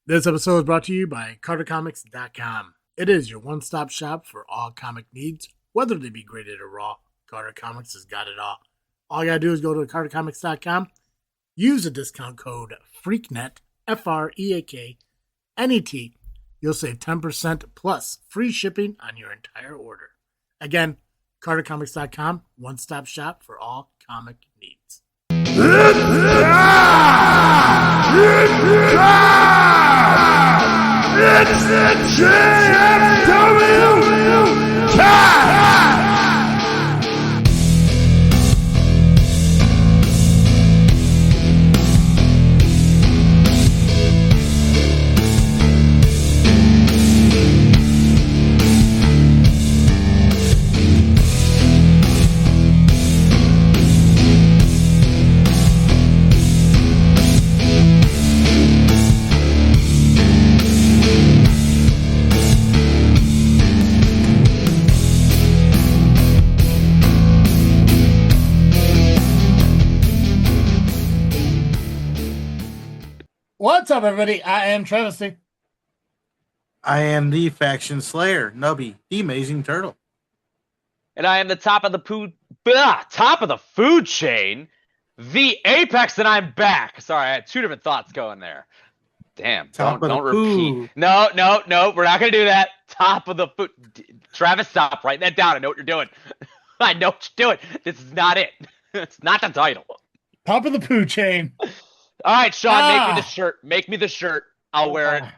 This episode is brought to you by CarterComics.com. It is your one-stop shop for all comic needs, whether they be graded or raw. Carter Comics has got it all. All you gotta do is go to CarterComics.com, use the discount code FREAKNET, FREAKNET. You'll save 10% plus free shipping on your entire order. Again, CarterComics.com, one-stop shop for all comic needs. It's the JFW Cast! What's up, everybody? I am Travesty. I am the Faction Slayer, Nubby, the Amazing Turtle. And I am the top of the food chain, the Apex, and I'm back. Sorry, I had two different thoughts going there. Damn, don't repeat. No, we're not gonna do that. Top of the food. Travis, stop. Write that down. I know what you're doing. I know what you're doing. This is not it. It's not the title. Top of the Poo-Chain. All right, Sean, make me the shirt. Make me the shirt. I'll wear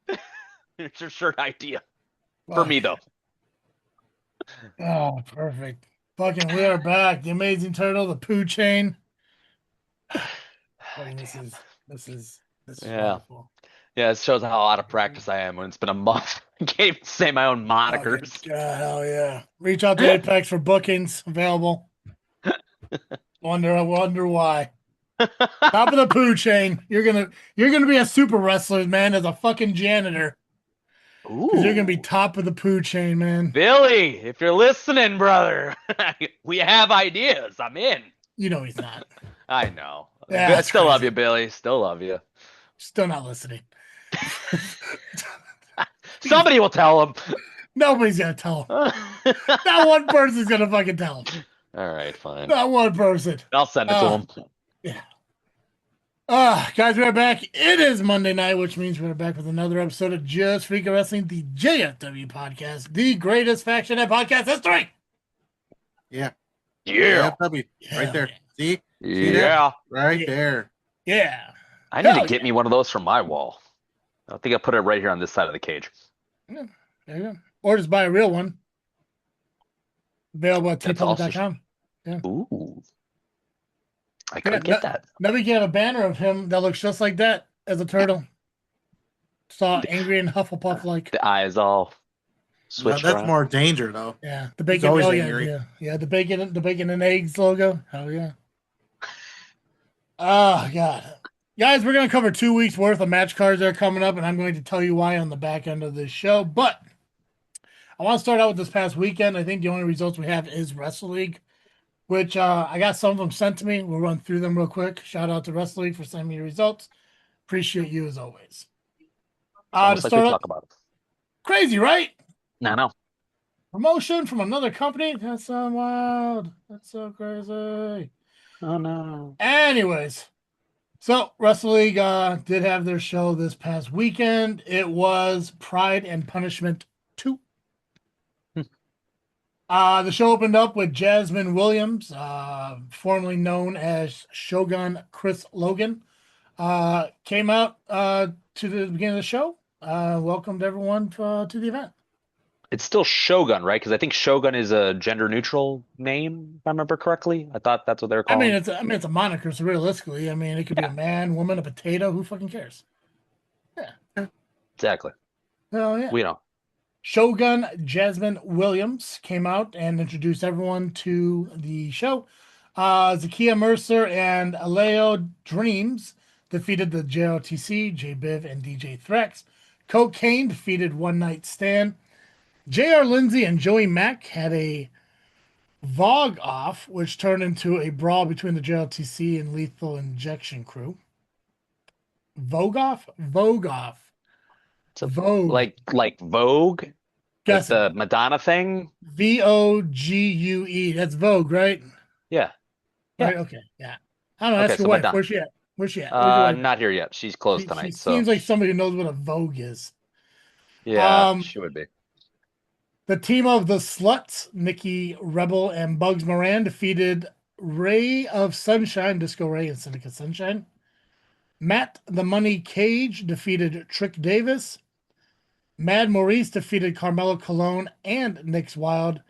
it. It's your shirt idea. For me, though. Oh, perfect. Fucking, we are back. The Amazing Turtle, the Poo-Chain. This is wonderful. Yeah, it shows how out of practice I am when it's been a month. I can't even say my own monikers. God, hell yeah. Reach out to Apex for bookings available. Wonder why. Top of the Poo-Chain. You're gonna be a super wrestler, man, as a fucking janitor. Ooh. You're gonna be top of the Poo-Chain, man. Billy, if you're listening, brother, we have ideas. I'm in. You know he's not. I know. Yeah, I still crazy. love you, Billy. Still love you. Still not listening. Somebody will tell him. Nobody's gonna tell him. Not one person's gonna fucking tell him. All right, fine. Not one person. I'll send it to him. Yeah. Guys, we're back. It is Monday night, which means we're back with another episode of Just Freakin Wrestling, the JFW podcast, the greatest faction in podcast history. Yeah. Yeah. JFW, right there. See? Yeah. Right there. Yeah. I need to get me one of those for my wall. I think I'll put it right here on this side of the cage. Yeah. There you go. Or just buy a real one. Available at tpublic.com. Yeah. Ooh. I could get that. Now we can have a banner of him that looks just like that as a turtle. Saw angry and Hufflepuff like. The eyes all switched That's around. more danger, though. Yeah, the bacon. always Oh angry. yeah. The bacon and eggs logo. Hell yeah. Oh god, guys, we're gonna cover 2 weeks worth of match cards that are coming up, and I'm going to tell you why on the back end of this show. But I want to start out with this past weekend. I think the only results we have is Wrestle League, which I got some of them sent to me. We'll run through them real quick. Shout out to Wrestle League for sending me the results. Appreciate you as always. To start talk about it. Crazy, right? No. Promotion from another company? That's so wild. That's so crazy. Oh, no. Anyways, so Wrestle League did have their show this past weekend. It was Pride and Punishment 2. The show opened up with Jasmine Williams, formerly known as Shogun Chris Logan, came out to the beginning of the show, welcomed everyone to the event. It's still Shogun, right? Because I think Shogun is a gender-neutral name, if I remember correctly. I thought that's what they were calling. It's a moniker, so realistically, it could be a man, woman, a potato. Who fucking cares? Yeah. Exactly. Hell yeah. We know. Shogun Jasmine Williams came out and introduced everyone to the show. Zakia Mercer and Aleo Dreams defeated the JOTC, J-Biv, and DJ Threx. Cocaine defeated One Night Stand. J.R. Lindsay and Joey Mack had a Vogue off, which turned into a brawl between the JLTC and Lethal Injection crew. Vogue off? Vogue off. It's a, Vogue. like Vogue, like Guess it. the Madonna thing. Vogue. That's Vogue, right? Yeah. Right. Yeah. Okay. Yeah. I don't know. Okay, Ask your so wife. Madonna. Where's she at? Where's she at? Where's your wife? Not here yet. She's closed She tonight, so seems like somebody who knows what a Vogue is. yeah, she would be. The team of the Sluts, Nikki Rebel and Bugs Moran, defeated Ray of Sunshine, Disco Ray and Syndicate Sunshine. Matt the Money Cage defeated Trick Davis. Mad Maurice defeated Carmelo Colon and Nyx Wild.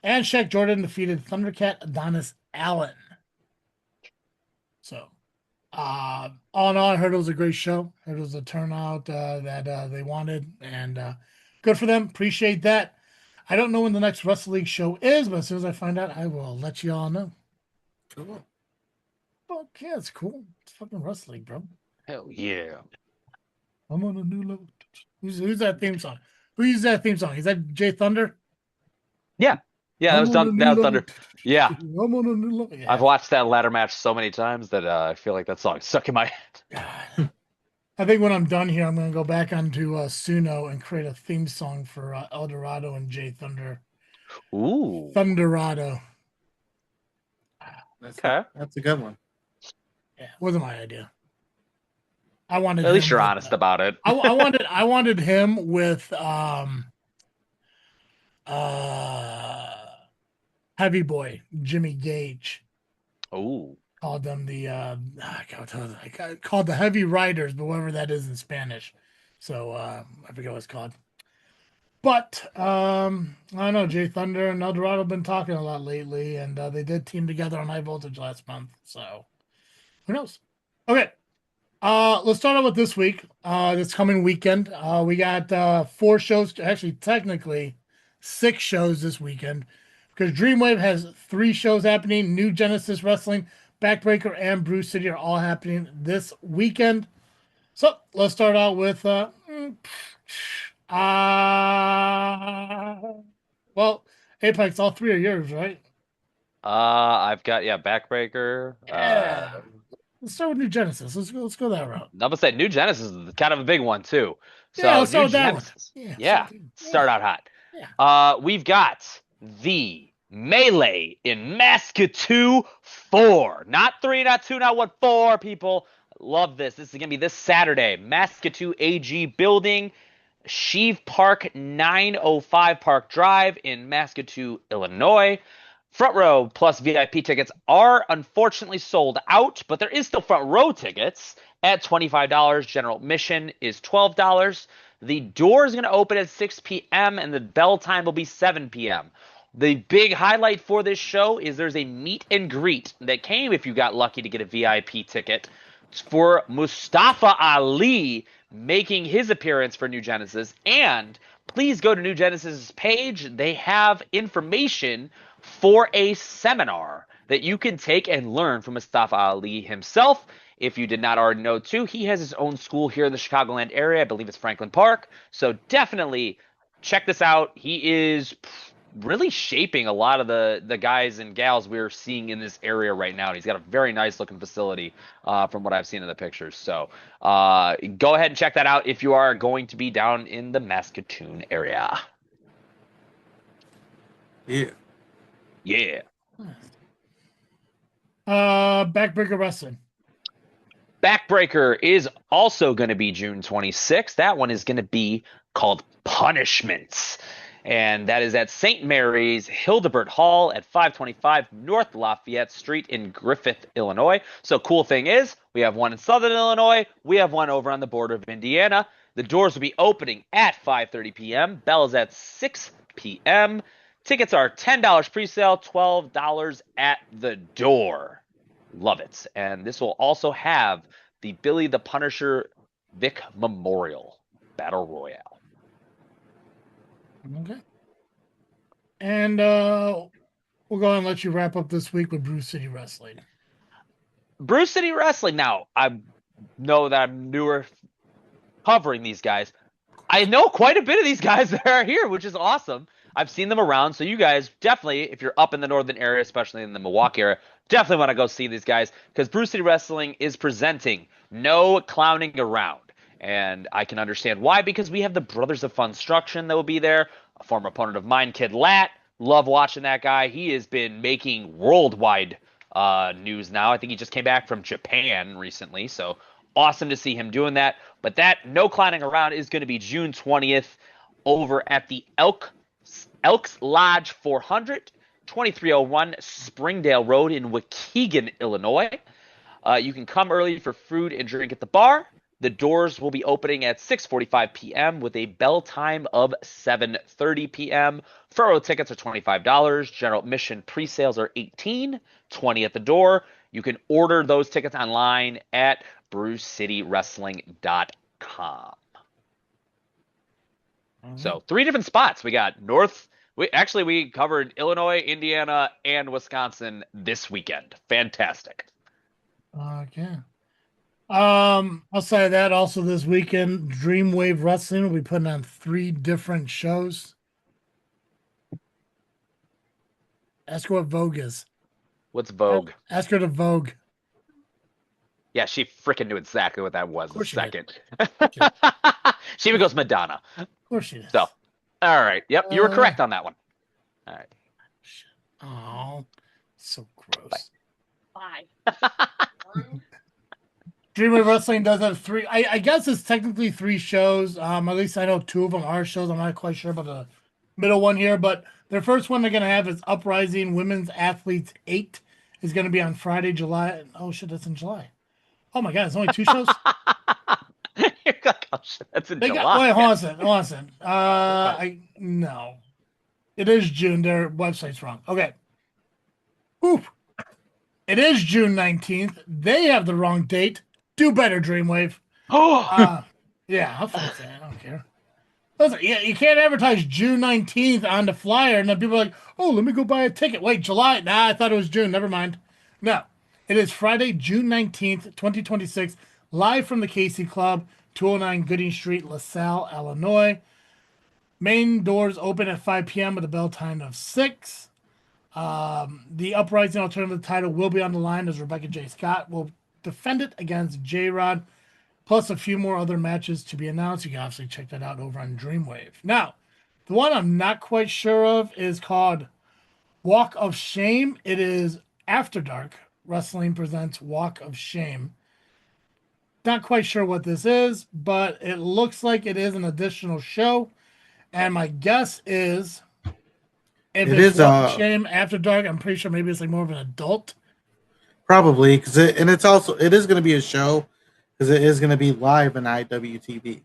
And Shaq Jordan defeated Thundercat Adonis Allen. So, all in all, I heard it was a great show. I heard it was a turnout that they wanted, and good for them. Appreciate that. I don't know when the next Wrestle League show is, but as soon as I find out, I will let you all know. Cool. Fuck yeah, it's cool. It's fucking Wrestle League, bro. Hell yeah. I'm on a new level. Who's that theme song? Who used that theme song? Is that Jay Thunder? Yeah. Yeah, that was done. That was Thunder. Yeah. I'm on a new level. Yeah. I've watched that ladder match so many times that I feel like that song's stuck in my head. God. I think when I'm done here, I'm going to go back onto Suno and create a theme song for El Dorado and Jay Thunder. Ooh. Thunderado. That's a good one. Yeah, it wasn't my idea. I wanted. At least you're with, honest about it. I wanted him with Heavy Boy Jimmy Gage. Ooh. Called them the called the Heavy Riders, but whatever that is in Spanish. So I forget what it's called. But I don't know, Jay Thunder and El Dorado have been talking a lot lately, and they did team together on High Voltage last month. So who knows? Okay. Let's start out with this week. This coming weekend. We got 4 shows, actually technically 6 shows this weekend. Because DREAMWAVE has 3 shows happening. New Genesis Wrestling, Backbreaker, and Brew City are all happening this weekend. So let's start out with well, Apex, all 3 are yours, right? I've got Backbreaker. Yeah. Let's start with New Genesis. Let's go that route. I'm gonna say New Genesis is kind of a big one too. So Yeah, let's start New with that one. Genesis. Yeah, Start out hot. Yeah. We've got the Melee in Mascatu 4. Not 3, not 2, not 1, 4 people. Love this. This is gonna be this Saturday. Mascatu AG building. Sheave Park 905 Park Drive in Mascatu, Illinois. Front row plus VIP tickets are unfortunately sold out, but there is still front row tickets at $25. General admission is $12. The door is going to open at 6 p.m. and the bell time will be 7 p.m. The big highlight for this show is there's a meet and greet that came if you got lucky to get a VIP ticket for Mustafa Ali making his appearance for New Genesis. And please go to New Genesis' page. They have information for a seminar that you can take and learn from Mustafa Ali himself. If you did not already know too, he has his own school here in the Chicagoland area. I believe it's Franklin Park. So definitely check this out. He is really shaping a lot of the guys and gals we're seeing in this area right now. And he's got a very nice looking facility from what I've seen in the pictures. So go ahead and check that out if you are going to be down in the Mascatoon area. Yeah. Yeah. Backbreaker Wrestling. Backbreaker is also going to be June 26th. That one is going to be called Punishments. And that is at St. Mary's Hildebert Hall at 525 North Lafayette Street in Griffith, Illinois. So cool thing is, we have one in Southern Illinois. We have one over on the border of Indiana. The doors will be opening at 5:30 p.m. Bell is at 6 p.m. Tickets are $10 pre-sale, $12 at the door. Love it. And this will also have the Billy the Punisher Vic Memorial Battle Royale. Okay. And we'll go ahead and let you wrap up this week with Brew City Wrestling. Brew City Wrestling. Now, I know that I'm newer covering these guys. I know quite a bit of these guys that are here, which is awesome. I've seen them around, so you guys definitely, if you're up in the northern area, especially in the Milwaukee area, definitely want to go see these guys because Brew City Wrestling is presenting No Clowning Around. And I can understand why, because we have the Brothers of Funstruction that will be there. A former opponent of mine, Kid Lat. Love watching that guy. He has been making worldwide news now. I think he just came back from Japan recently. So awesome to see him doing that. But that No Clowning Around is going to be June 20th over at the Elks Lodge 400, 2301 Springdale Road in Waukegan, Illinois. You can come early for food and drink at the bar. The doors will be opening at 6:45 p.m. with a bell time of 7:30 p.m. Furrow tickets are $25. General admission pre-sales are $18, $20 at the door. You can order those tickets online at brewcitywrestling.com. So 3 different spots. We got we covered Illinois, Indiana, and Wisconsin this weekend. Fantastic. Okay. Outside of that, also this weekend, DREAMWAVE Wrestling will be putting on 3 different shows. Ask her what Vogue is. What's Vogue? Ask her to Vogue. Yeah, she freaking knew exactly what that was in a second. She She even goes Madonna. Of course she does. So, all right. Yep, you were correct on that one. All right. Oh, so gross. Bye. DreamWave Wrestling does have 3. I guess it's technically 3 shows. At least I know 2 of them are shows. I'm not quite sure about the middle one here, but their first one they're going to have is Uprising Women's Athletes 8 is going to be on Friday, July. Oh, shit, that's in July. Oh, my God, it's only 2 shows? You're like, oh, shit, that's in July. Wait, hold on a second. No. It is June. Their website's wrong. Okay. Oop. It is June 19th. They have the wrong date. Do better, DreamWave. Oh, Yeah, I'll fix that. I don't care. Listen, yeah, you can't advertise June 19th on the flyer, and then people are like, oh, let me go buy a ticket. Wait, July? Nah, I thought it was June. Never mind. No, it is Friday, June 19th, 2026, live from the Casey Club, 209 Gooding Street, LaSalle, Illinois. Main doors open at 5 p.m. with a bell time of 6. The Uprising Alternative title will be on the line as Rebecca J. Scott will defend it against J-Rod, plus a few more other matches to be announced. You can obviously check that out over on DreamWave. Now, the one I'm not quite sure of is called Walk of Shame. It is After Dark. Wrestling presents Walk of Shame. Not quite sure what this is, but it looks like it is an additional show. And my guess is if it's Walk of Shame After Dark, I'm pretty sure maybe it's like more of an adult. Probably, because it is going to be a show, because it is going to be live in IWTV.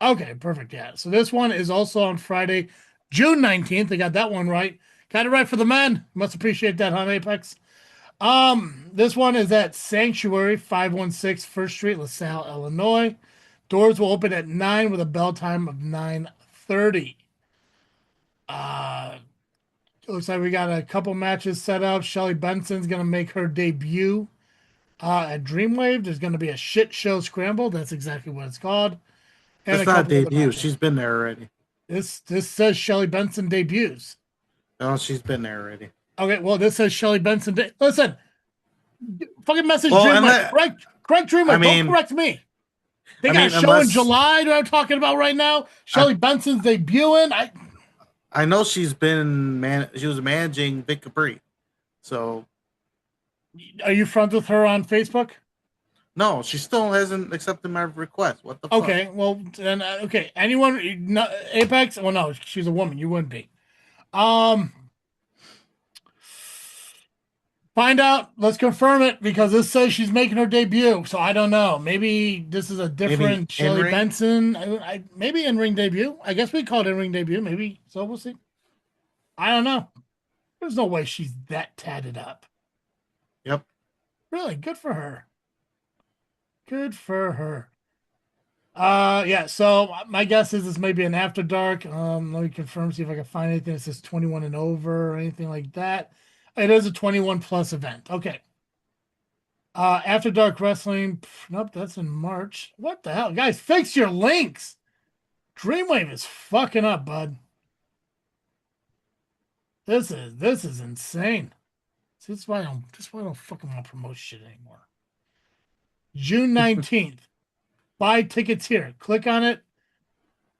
Okay, perfect. Yeah. So this one is also on Friday, June 19th. They got that one right. Got it right for the men. Must appreciate that, huh, Apex? This one is at Sanctuary, 516 First Street, LaSalle, Illinois. Doors will open at 9 with a bell time of 9:30. Looks like we got a couple matches set up. Shelly Benson's going to make her debut at DreamWave. There's going to be a shit show scramble. That's exactly what it's called. And it's not debut. She's been there already. This says Shelly Benson debuts. No, she's been there already. Okay, well, this says Shelly Benson. Listen, fucking message DreamWave. Correct DreamWave. Don't correct me. They got a show in July that I'm talking about right now. Shelly Benson's debuting. I know she's been she was managing Vic Capri. So are you friends with her on Facebook? No, she still hasn't accepted my request. What the fuck? Okay, well then okay. Anyone Apex? Well no, she's a woman. You wouldn't be. Find out. Let's confirm it because this says she's making her debut. So I don't know. Maybe this is a different Shelly Benson. Maybe in-ring debut. I guess we call it in-ring debut. Maybe. So we'll see. I don't know. There's no way she's that tatted up. Yep. Really? Good for her. Good for her. Yeah, so my guess is this may be an After Dark. Let me confirm, see if I can find anything that says 21 and over or anything like that. It is a 21 plus event. Okay. After Dark Wrestling. Nope, that's in March. What the hell? Guys, fix your links. DreamWave is fucking up, bud. This is insane. This is why I don't fucking want to promote shit anymore. June 19th. buy tickets here. Click on it.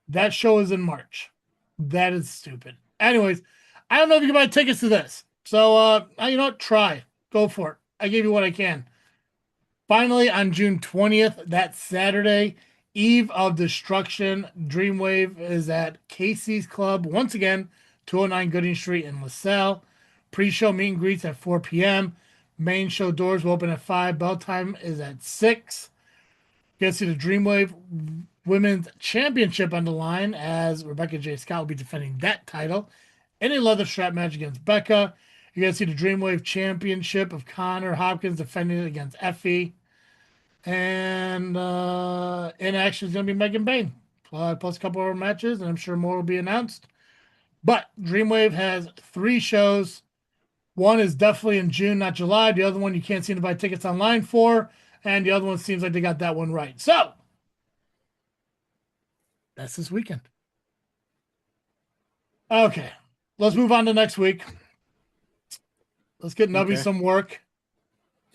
That show is in March. That is stupid. Anyways, I don't know if you can buy tickets to this. So, you know what? Try. Go for it. I gave you what I can. Finally, on June 20th, that Saturday, Eve of Destruction, DREAMWAVE is at Casey's Club. Once again, 209 Gooding Street in LaSalle. Pre-show meet and greets at 4 p.m. Main show doors will open at 5. Bell time is at 6. You guys see the DREAMWAVE Women's Championship on the line as Rebecca J. Scott will be defending that title in a leather strap match against Becca. You guys see the DREAMWAVE Championship of Connor Hopkins defending it against Effie. And in action is going to be Megan Bain. Plus a couple more matches, and I'm sure more will be announced. But DREAMWAVE has 3 shows. One is definitely in June, not July. The other one you can't seem to buy tickets online for. And the other one seems like they got that one right. So, that's this weekend. Okay. Let's move on to next week. Let's get Nubby some work.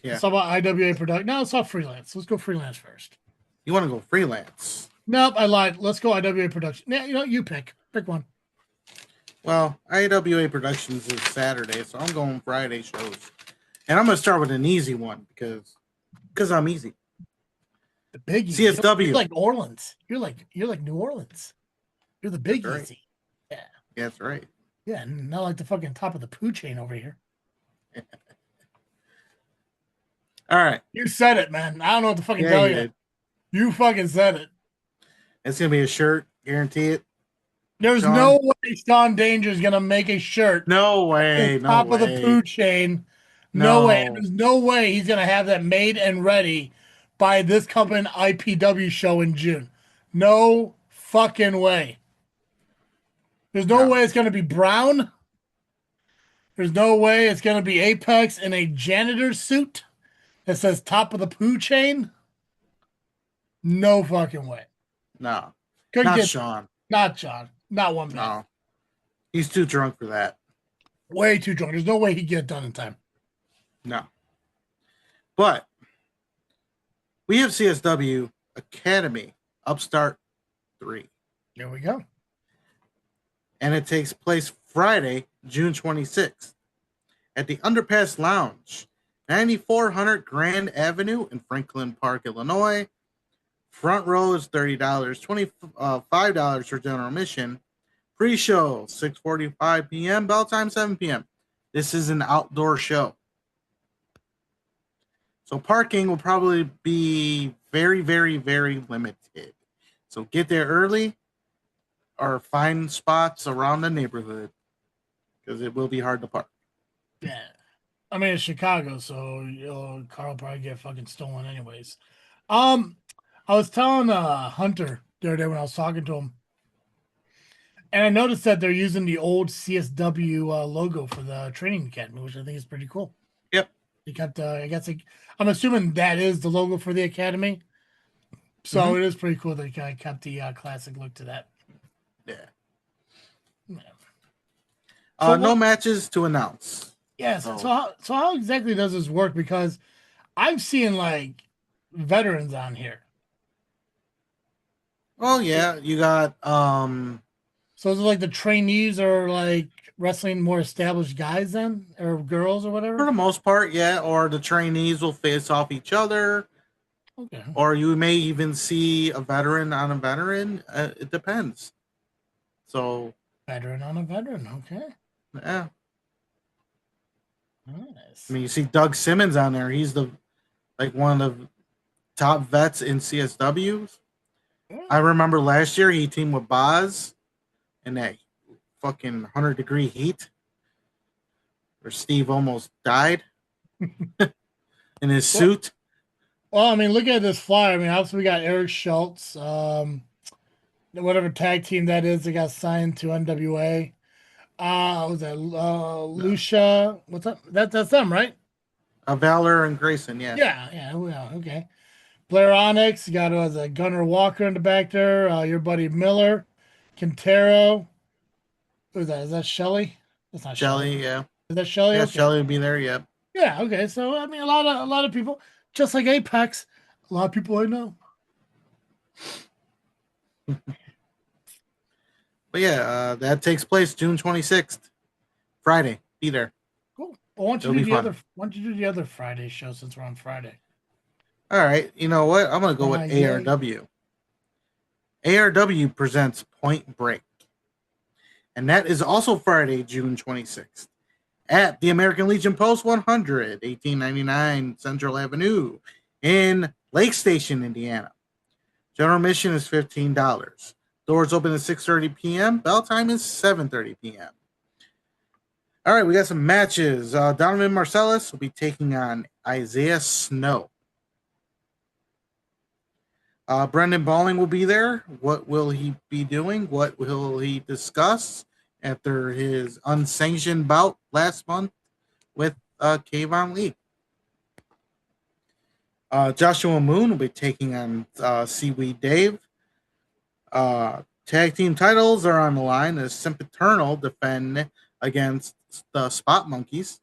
Yeah. Let's talk about IWA Production. No, let's talk freelance. Let's go freelance first. You want to go freelance? Nope, I lied. Let's go IWA Production. Yeah, you know, you pick. Pick one. Well, IWA Productions is Saturday, so I'm going Friday shows. And I'm going to start with an easy one because I'm easy. The big CSW. You're like Orleans. You're like New Orleans. You're the big That's right. easy. Yeah. Yeah, that's right. Yeah, not like the fucking top of the Poo-Chain over here. All right. You said it, man. I don't know what to fucking Yeah, tell you you. did. You fucking said it. It's going to be a shirt. Guarantee it. There's Sean? no way Sean Danger is gonna make a shirt. No way. No top way. of the Poo-Chain. No way. There's no way he's gonna have that made and ready by this coming IPW show in June. No fucking way. There's no way it's gonna be Brown. There's no way it's gonna be Apex in a janitor suit that says top of the Poo-Chain. No fucking way. No. Couldn't Not get Sean. Not Sean. Not one bit. No. He's too drunk for that. Way too drunk. There's no way he'd get it done in time. No. But we have CSW Academy Upstart 3. There we go. And it takes place Friday, June 26th at the Underpass Lounge, 9400 Grand Avenue in Franklin Park, Illinois. Front row is $30, $25 for general admission. Pre-show, 6:45 p.m., bell time 7 p.m. This is an outdoor show. So parking will probably be very, very, very limited. So get there early or find spots around the neighborhood because it will be hard to park. Yeah. I mean, it's Chicago, so car will probably get fucking stolen anyways. I was telling Hunter the other day when I was talking to him, and I noticed that they're using the old CSW logo for the training academy, which I think is pretty cool. Yep. You got I'm assuming that is the logo for the academy. So it is pretty cool that you kind of kept the classic look to that. Yeah. So no matches to announce. Yes. So how exactly does this work? Because I'm seeing like veterans on here. Oh yeah, you got So is it like the trainees are like wrestling more established guys then, or girls or whatever? for the most part, yeah. Or the trainees will face off each other. Okay. Or you may even see a veteran on a veteran. It depends. So Veteran on a veteran. Okay. yeah. Nice. I mean, you see Doug Simmons on there. He's one of the top vets in CSWs. Yeah. I remember last year he teamed with Boz in that fucking 100-degree heat where Steve almost died in his suit. Well, I mean, look at this flyer. I mean, obviously we got Eric Schultz, whatever tag team that is that got signed to NWA. Was that Lucia? What's up? That's them, right? Valor and Grayson, yeah. Yeah, okay. Blair Onyx, you got Gunnar Walker in the back there. Your buddy Miller, Quintero. Who's that? Is that Shelly? That's not Shelly, yeah. Is that Shelly? Yeah, Okay. Shelly would be there, yeah. Yeah, okay. So I mean, a lot of people, just like Apex, a lot of people I know. But yeah, that takes place June 26th, Friday. Be there. Cool. Well, why don't you It'll do be the fun. other? Why don't you do the other Friday show since we're on Friday? All right. You know what? I'm gonna go with Friday. ARW. ARW presents Point Break, and that is also Friday, June 26th, at the American Legion Post 100, 1899 Central Avenue in Lake Station, Indiana. General admission is $15. Doors open at 6:30 p.m. Bell time is 7:30 p.m. All right, we got some matches. Donovan Marcellus will be taking on Isaiah Snow. Brendan Balling will be there. What will he be doing? What will he discuss after his unsanctioned bout last month with Kayvon Lee? Joshua Moon will be taking on Seaweed Dave. Tag team titles are on the line as Sempiternal defend against the Spot Monkeys.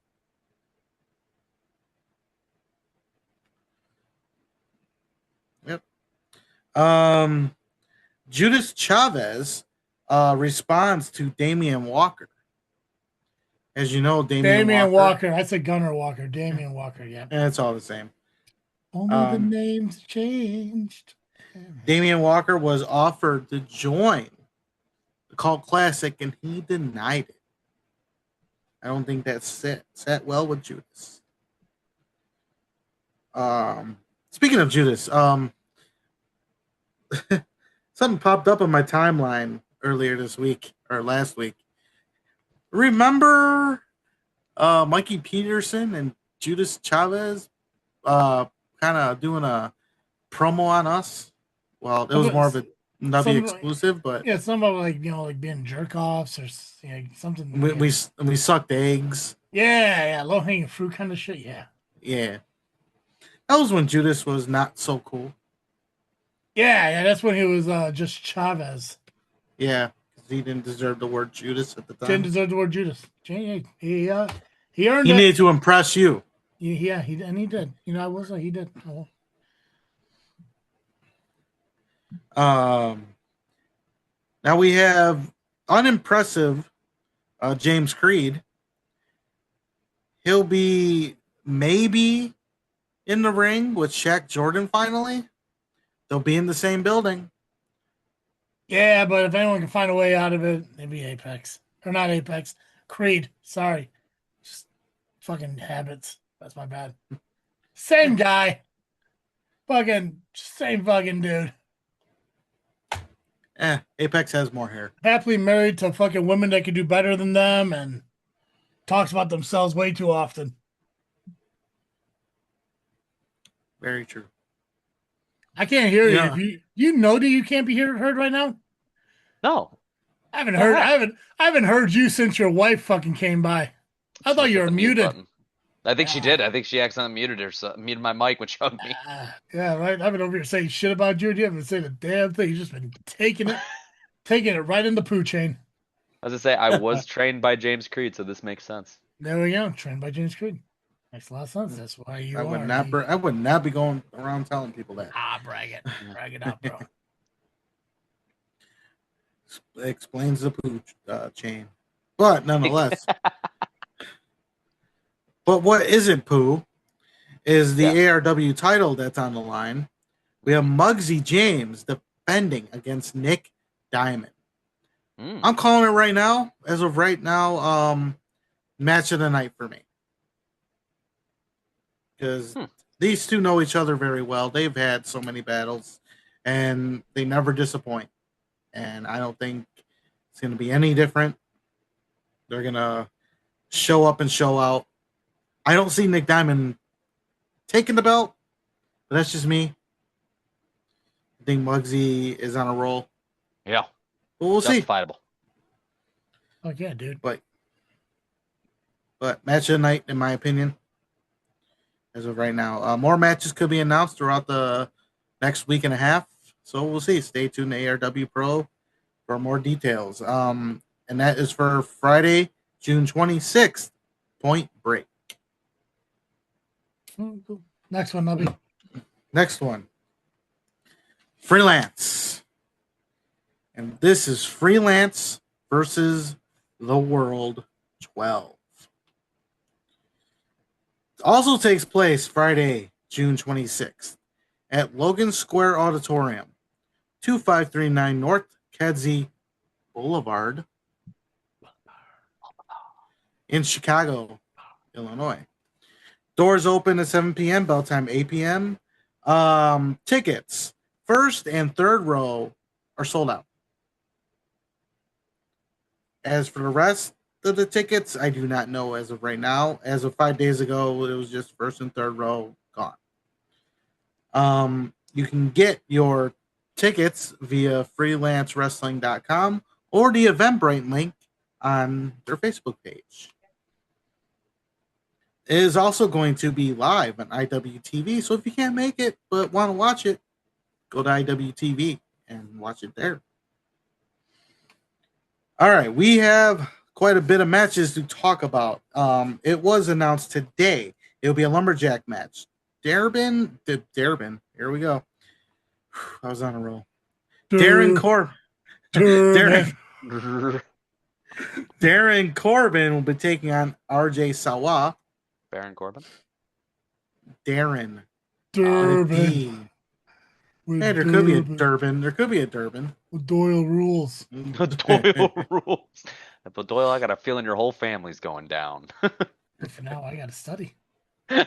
Yep. Judas Chavez responds to Damian Walker. As you know, Damian Walker. I said Gunnar Walker. Damian Walker, yeah. And it's all the same. Only the names changed. Damian Walker was offered to join the Cult Classic, and he denied it. I don't think that sat well with Judas. Speaking of Judas, something popped up on my timeline earlier this week or last week. Remember Mikey Peterson and Judas Chavez kind of doing a promo on us? Well, it was more of a Nubby exclusive, but yeah, some of like like being jerk offs or something. We sucked eggs. Yeah, low hanging fruit kind of shit. Yeah. That was when Judas was not so cool. Yeah, that's when he was just Chavez. Yeah, because he didn't deserve the word Judas at the time. Didn't deserve the word Judas. He earned it. He needed to impress you. Yeah, he did. I was he did. Now we have unimpressive James Creed. He'll be maybe in the ring with Shaq Jordan finally. They'll be in the same building. Yeah, but if anyone can find a way out of it, maybe Apex. Or not Apex. Creed. Sorry. Just fucking habits. That's my bad. Same guy. Same fucking dude. Apex has more hair. Happily married to fucking women that can do better than them and talks about themselves way too often. Very true. I can't hear you. You know that you can't be heard right now? No. I haven't heard you since your wife fucking came by. I thought you were muted. I think she did. I think she accidentally muted my mic when she hugged me. Yeah, right. I've been over here saying shit about you. You haven't said a damn thing. You've just been taking it right in the Poo-Chain. I was gonna say I was trained by James Creed, so this makes sense. There we go. Trained by James Creed. Makes a lot of sense. That's why you I would not be going around telling people that. Brag it out, bro. Explains the Poo-Chain, but nonetheless. But what isn't Pooh is the ARW title that's on the line. We have Muggsy James defending against Nick Diamond. I'm calling it right now. As of right now, match of the night for me. Because these two know each other very well. They've had so many battles, and they never disappoint. And I don't think it's going to be any different. They're going to show up and show out. I don't see Nick Diamond taking the belt, but that's just me. I think Muggsy is on a roll. Yeah. But we'll see. Justifiable. Oh, yeah, dude. But match of the night, in my opinion, as of right now. More matches could be announced throughout the next week and a half. So we'll see. Stay tuned to ARWPRO for more details. And that is for Friday, June 26th, Point Break. Next one, Nubby. Next one. Freelance. And this is Freelance versus the World 12. It also takes place Friday, June 26th at Logan Square Auditorium, 2539 North Kedzie Boulevard in Chicago, Illinois. Doors open at 7 p.m., bell time 8 p.m. Tickets, first and third row are sold out. As for the rest of the tickets, I do not know as of right now. As of 5 days ago, it was just first and third row gone. You can get your tickets via freelancewrestling.com or the Eventbrite link on their Facebook page. It is also going to be live on IWTV, so if you can't make it but want to watch it, go to IWTV and watch it there. All right, we have quite a bit of matches to talk about. It was announced today. It'll be a lumberjack match. Darabin, here we go. I was on a roll. Darren Corbin will be taking on RJ Sawa. Baron Corbin? Darren. Durbin. Hey, there could be a Durbin. There could be a Durbin. Doyle rules. Doyle rules. But Doyle, I got a feeling your whole family's going down. For now, I got to study. For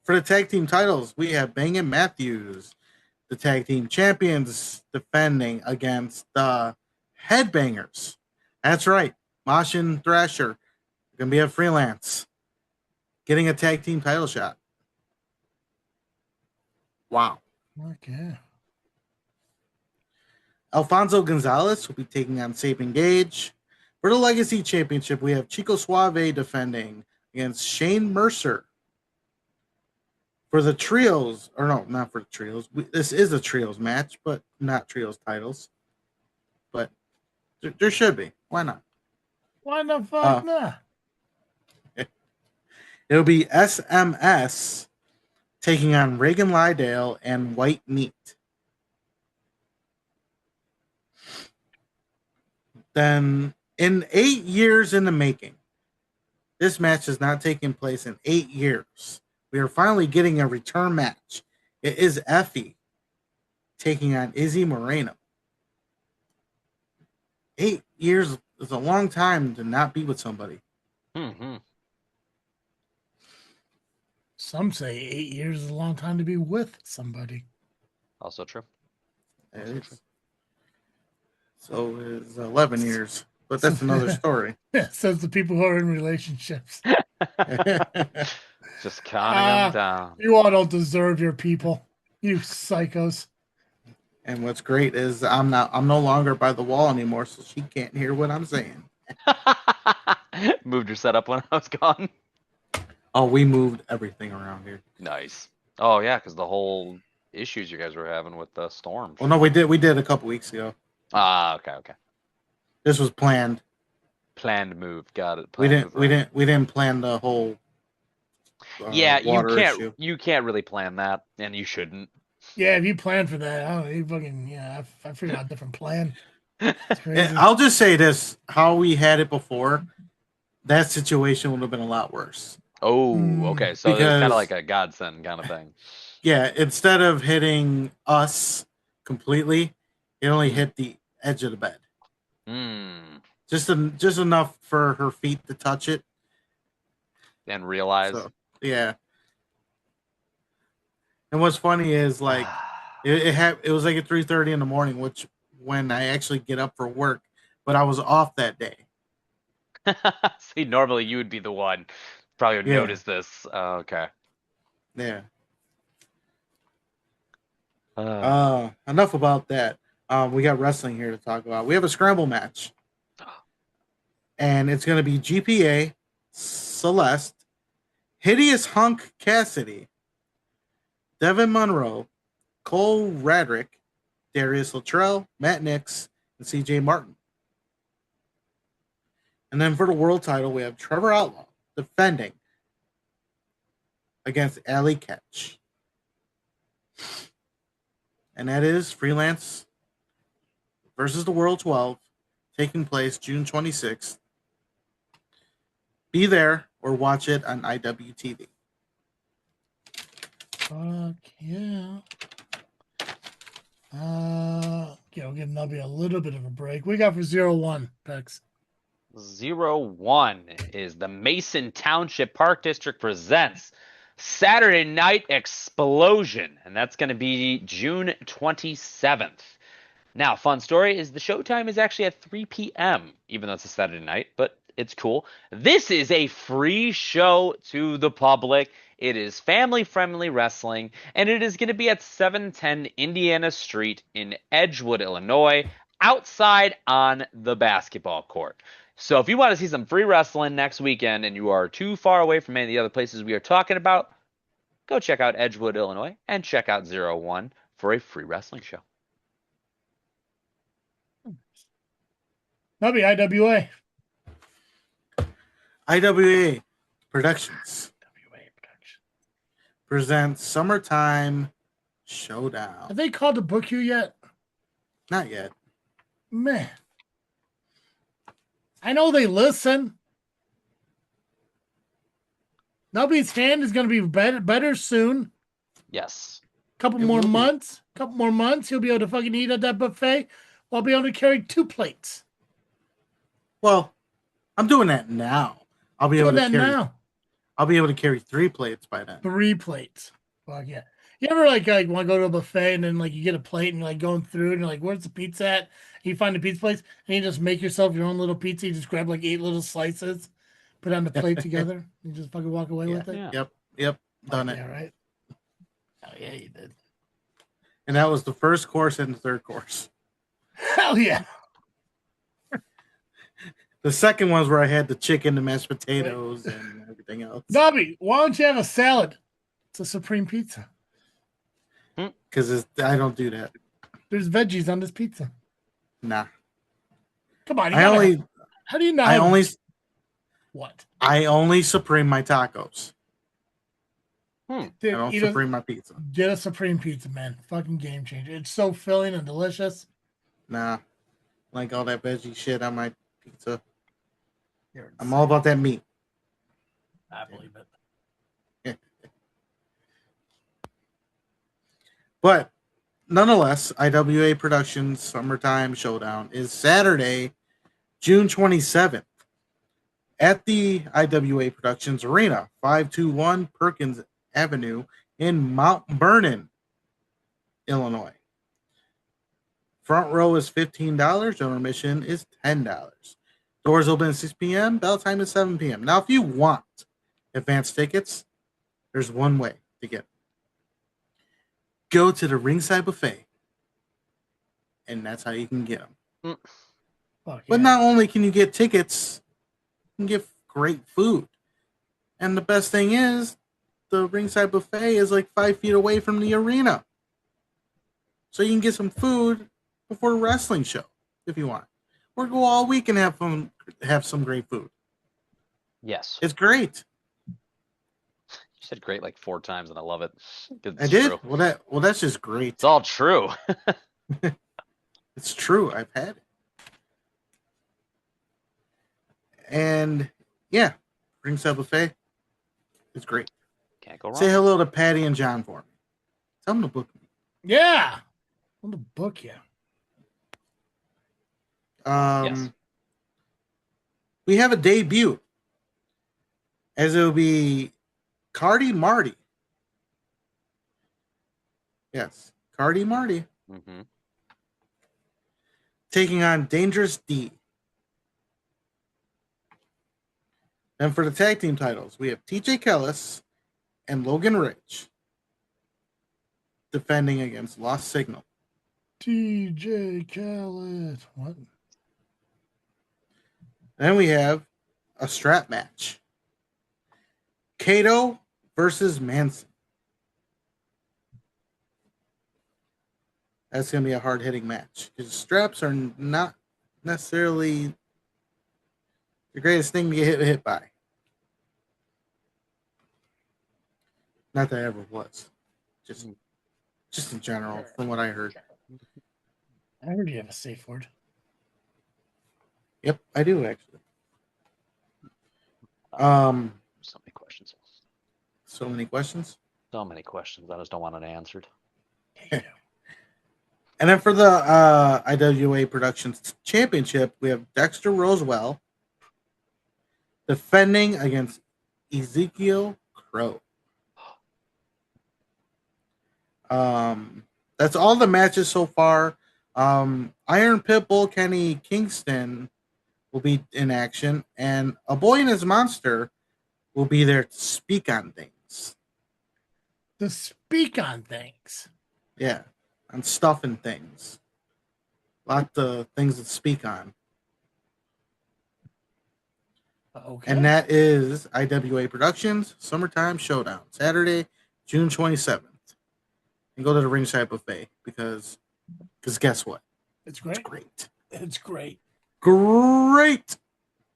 the tag team titles, we have Bang & Matthews, the tag team champions, defending against the Headbangers. That's right. Mosh and Thrasher are going to be a Freelance, getting a tag team title shot. Wow. Okay. Alfonso Gonzalez will be taking on Sabin Gage. For the Legacy Championship, we have Chico Suave defending against Shane Mercer. For the trios, or no, not for the trios. This is a trios match, but not trios titles. But there should be. Why not? Why the fuck not? It'll be SMS taking on Reagan Lydale and White Meat. Then, in 8 years in the making, this match has not taken place in 8 years. We are finally getting a return match. It is Effie taking on Izzy Moreno. 8 years is a long time to not be with somebody. Mm-hmm. Some say 8 years is a long time to be with somebody. Also true. It is. So it's 11 years, but that's another story. Yeah, says the people who are in relationships. Just counting them down. You all don't deserve your people, you psychos. And what's great is I'm no longer by the wall anymore, so she can't hear what I'm saying. Moved your setup when I was gone. Oh, we moved everything around here. Nice. Oh yeah, because the whole issues you guys were having with the storm. Well, no, we did a couple weeks ago. Okay. This was planned. Planned move. Got it. We didn't plan the whole. Yeah, issue. You can't really plan that, and you shouldn't. Yeah, if you plan for that, I figured out a different plan. It's crazy. I'll just say this: how we had it before, that situation would have been a lot worse. Oh, okay. So it's kind of like a godsend kind of thing. Yeah, instead of hitting us completely, it only hit the edge of the bed. Just enough for her feet to touch it and realize. So, yeah. And what's funny is like it was like at 3:30 in the morning, which when I actually get up for work, but I was off that day. See, normally you would be the one probably would notice this. Okay. Yeah. Enough about that. We got wrestling here to talk about. We have a scramble match. And it's going to be GPA, Celeste, Hideous Hunk Cassidy, Devin Monroe, Cole Radrick, Darius Luttrell, Matt Nix, and CJ Martin. And then for the world title, we have Trevor Outlaw defending against Ali Ketch. And that is Freelance versus the World 12, taking place June 26th. Be there or watch it on IWTV. Fuck yeah. Okay, we'll give Nubby a little bit of a break. We got for 0-1, Pex. 0-1 is the Mason Township Park District presents Saturday Night Explosion, and that's going to be June 27th. Now, fun story is the showtime is actually at 3 p.m., even though it's a Saturday night, but it's cool. This is a free show to the public. It is family-friendly wrestling, and it is going to be at 710 Indiana Street in Edgewood, Illinois, outside on the basketball court. So if you want to see some free wrestling next weekend and you are too far away from any of the other places we are talking about, go check out Edgewood, Illinois, and check out 0-1 for a free wrestling show. Nubby, IWA. IWA Productions IWA Productions. presents Summertime Have Showdown. they called to book you yet? Not yet. Man. I know they listen. Nubby's hand is going to be better soon. Yes. Couple It more will be. months. Couple more months. He'll be able to fucking eat at that buffet. I'll be able to carry 2 plates. Well, I'm doing that now. I'll be able Look to at that carry. now. I'll be able to carry 3 plates by then. 3 plates. Fuck yeah. You ever like want to go to a buffet and then like you get a plate and you're like going through and you're like, where's the pizza at? And you find the pizza place and you just make yourself your own little pizza. You just grab like 8 little slices, put it on the plate together. You just fucking walk away with it. Yeah. Yep. Done it. Yeah, right. Oh yeah, you did. And that was the first course and the third course. Hell yeah. The second one's where I had the chicken, the mashed potatoes, and everything else. Nobby, why don't you have a salad? It's a supreme pizza. Because I don't do that. There's veggies on this pizza. Nah. Come on. I only How do you not? What? I only supreme my tacos. I Dude, don't eat a- supreme my pizza. Get a supreme pizza, man. Fucking game changer. It's so filling and delicious. Nah. Like all that veggie shit on my pizza. You're I'm all about that meat. I believe it. But nonetheless, IWA Productions Summertime Showdown is Saturday, June 27th at the IWA Productions Arena, 521 Perkins Avenue in Mount Vernon, Illinois. Front row is $15. General admission is $10. Doors open at 6 p.m. Bell time is 7 p.m. Now, if you want advance tickets, there's one way to get them. Go to the ringside buffet, and that's how you can get them. Fuck But yeah. not only can you get tickets, you can get great food. And the best thing is, the ringside buffet is like 5 feet away from the arena. So you can get some food before a wrestling show if you want. Or go all week and have some great food. Yes. It's great. You said great like 4 times, and I love it. 'Cause I it's did. true. Well, that's just great. It's all true. It's true. I've had it. And yeah, ringside buffet is great. Can't go wrong. Say hello to Patty and John for me. Tell them to book me. Yeah. On the book, yeah. Yes. We have a debut, as it will be Cardi Marty. Yes, Cardi Marty Mm-hmm. taking on Dangerous D. And for the tag team titles, we have TJ Kellis and Logan Rich defending against Lost Signal. TJ Khaled. What? Then we have a strap match. Kato versus Manson. That's going to be a hard-hitting match because straps are not necessarily the greatest thing to get hit by. Not that I ever was. Just Just in general, from what I heard. I heard you have a safe word. Yep, I do actually. So many questions. So many questions. So many questions. I just don't want it answered. And then for the IWA Productions Championship, we have Dexter Rosewell defending against Ezekiel Crow. That's all the matches so far. Iron Pitbull Kenny Kingston will be in action, and a boy and his monster will be there to speak on things. To speak on things. Yeah, on stuff and things. Lots of things to speak on. Okay. And that is IWA Productions Summertime Showdown, Saturday, June 27th. And go to the Ringside Buffet because guess what? It's great. It's great. It's great. Great.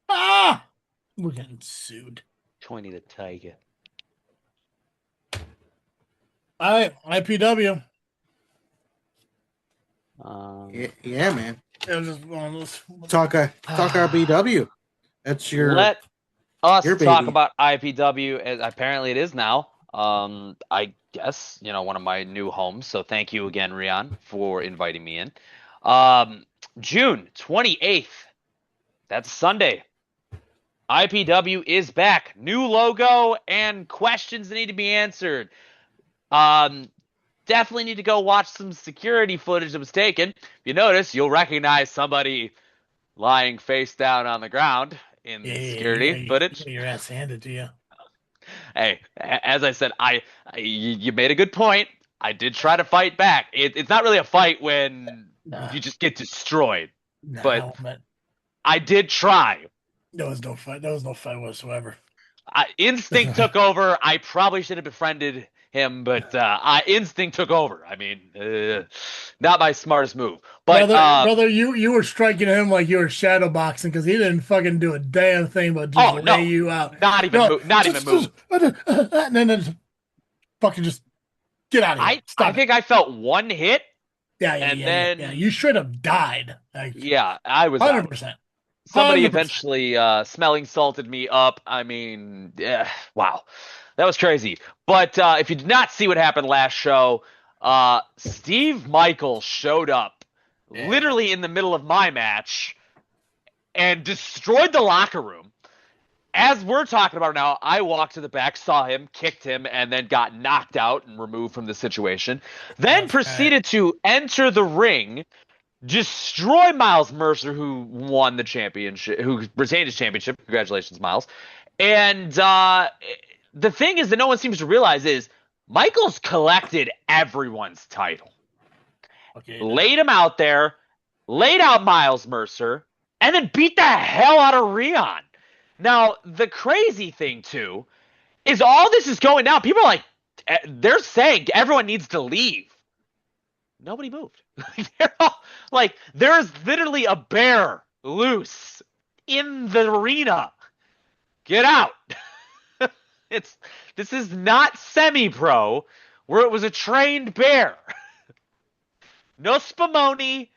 Ah! We're getting sued. 20 to Tiger. All right, IPW. Yeah, man. It was just one of those. Talk RBW. That's your. Let us your talk baby. about IPW as apparently it is now. I guess, one of my new homes. So thank you again, Rian, for inviting me in. June 28th. That's Sunday. IPW is back. New logo and questions that need to be answered. Definitely need to go watch some security footage that was taken. If you notice, you'll recognize somebody lying face down on the ground in security footage. Your ass handed to you. Hey, as I said, you made a good point. I did try to fight back. It's not really a fight when you just get destroyed. But I did try. There was no fight. There was no fight whatsoever. Instinct took over. I probably should have befriended him, but instinct took over. I mean, not my smartest move. But brother, you were striking him like you were shadow boxing because he didn't fucking do a damn thing but just lay you out. Not even move. And then just fucking just get out of here. I think I felt one hit. Yeah. You should have died. Yeah, I was 100%. Somebody 100%. eventually smelling salted me up. I mean, wow. That was crazy. But if you did not see what happened last show, Steve Michaels showed up literally in the middle of my match and destroyed the locker room. As we're talking about now, I walked to the back, saw him, kicked him, and then got knocked out and removed from the situation. Then proceeded to enter the ring, destroy Miles Mercer, who won the championship, who retained his championship. Congratulations, Miles. And the thing is that no one seems to realize is Michaels collected everyone's title. Laid him out there, laid out Miles Mercer, and then beat the hell out of Rion. Now, the crazy thing, too, is all this is going down. People are like, they're saying everyone needs to leave. Nobody moved. There's literally a bear loose in the arena. Get out. This is not semi-pro where it was a trained bear. No spumoni.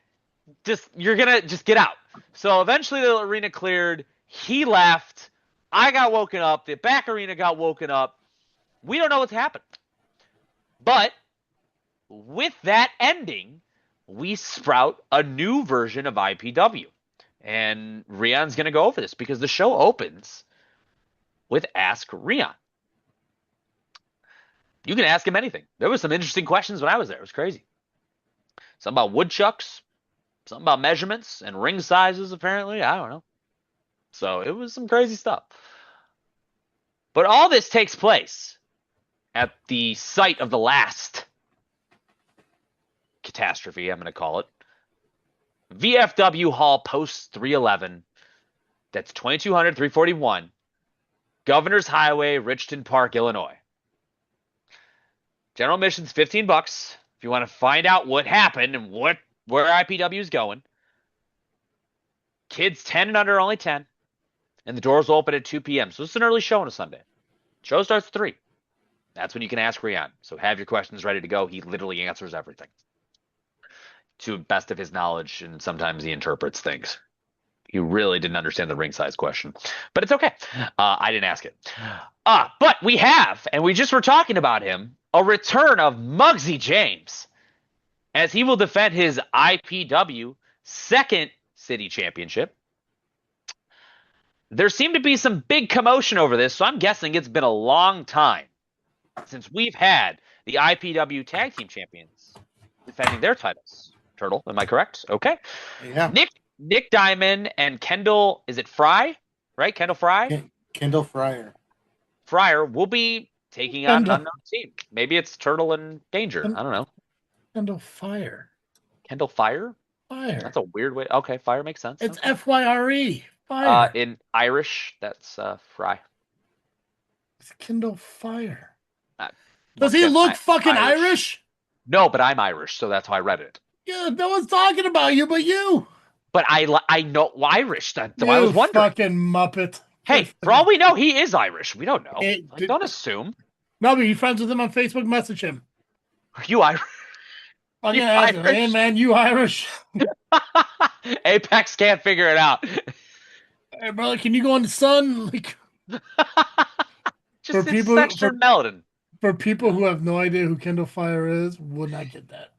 You're gonna just get out. So eventually the arena cleared. He left. I got woken up. The back arena got woken up. We don't know what's happened. But with that ending, we sprout a new version of IPW. And Rion's going to go over this because the show opens with Ask Rion. You can ask him anything. There was some interesting questions when I was there. It was crazy. Something about woodchucks, something about measurements and ring sizes, apparently. I don't know. So it was some crazy stuff. But all this takes place at the site of the last catastrophe, I'm going to call it. VFW Hall Post 311. That's 2200 341. Governor's Highway, Richton Park, Illinois. General admission's $15 if you want to find out what happened and where IPW is going. Kids 10 and under, only 10. And the doors open at 2 p.m. So it's an early show on a Sunday. Show starts at 3. That's when you can ask Rian. So have your questions ready to go. He literally answers everything to best of his knowledge, and sometimes he interprets things. He really didn't understand the ring size question, but it's okay. I didn't ask it. But we have, and we just were talking about him, a return of Muggsy James, as he will defend his IPW second city championship. There seemed to be some big commotion over this, so I'm guessing it's been a long time since we've had the IPW tag team champions defending their titles. Turtle, am I correct? Okay. Yeah. Nick Diamond and Kendall, is it Fry? Right? Kendall Fry? Kendall Fryer. Fryer will be taking on an unknown team. Maybe it's Turtle and Danger. I don't know. Kendall Fire. Kendall Fire? Fire. That's a weird way. Okay, Fire makes sense. It's okay. Fyre. Fire. In Irish, that's Fry. It's Kendall Fire. Does he look fucking Irish? No, but I'm Irish, so that's how I read it. Yeah, no one's talking about you but you. But I know Irish. So I was wondering. Fucking Muppet. Hey, for all we know, he is Irish. We don't know. Don't assume. No, but you friends with him on Facebook, message him. Are you Irish? Fucking ask him, hey man, you Irish? Apex can't figure it out. Hey brother, can you go in the sun? Like, just people, extra melon. For people who have no idea who Kendall Fire is, would not get that.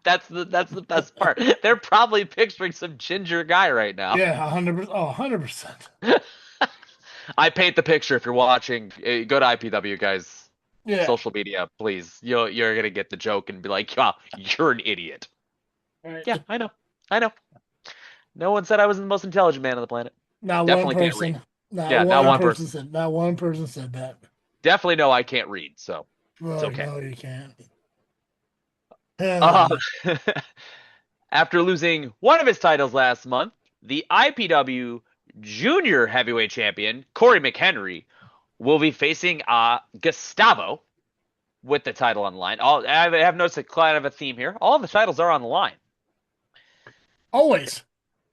That's the best part. They're probably picturing some ginger guy right now. Yeah, 100%. Oh, 100%. I paint the picture. If you're watching, go to IPW, guys. Yeah. Social media, please. You're gonna get the joke and be like, "Oh, you're an idiot." Right. Yeah, I know. No one said I was the most intelligent man on the planet. Not Definitely one person. Not one person. Not one person said that. Definitely know I can't read, so it's okay. No, you can't. After losing one of his titles last month, the IPW Junior Heavyweight Champion, Corey McHenry, will be facing Gustavo with the title on the line. I have noticed a kind of a theme here. All the titles are on the line. Always.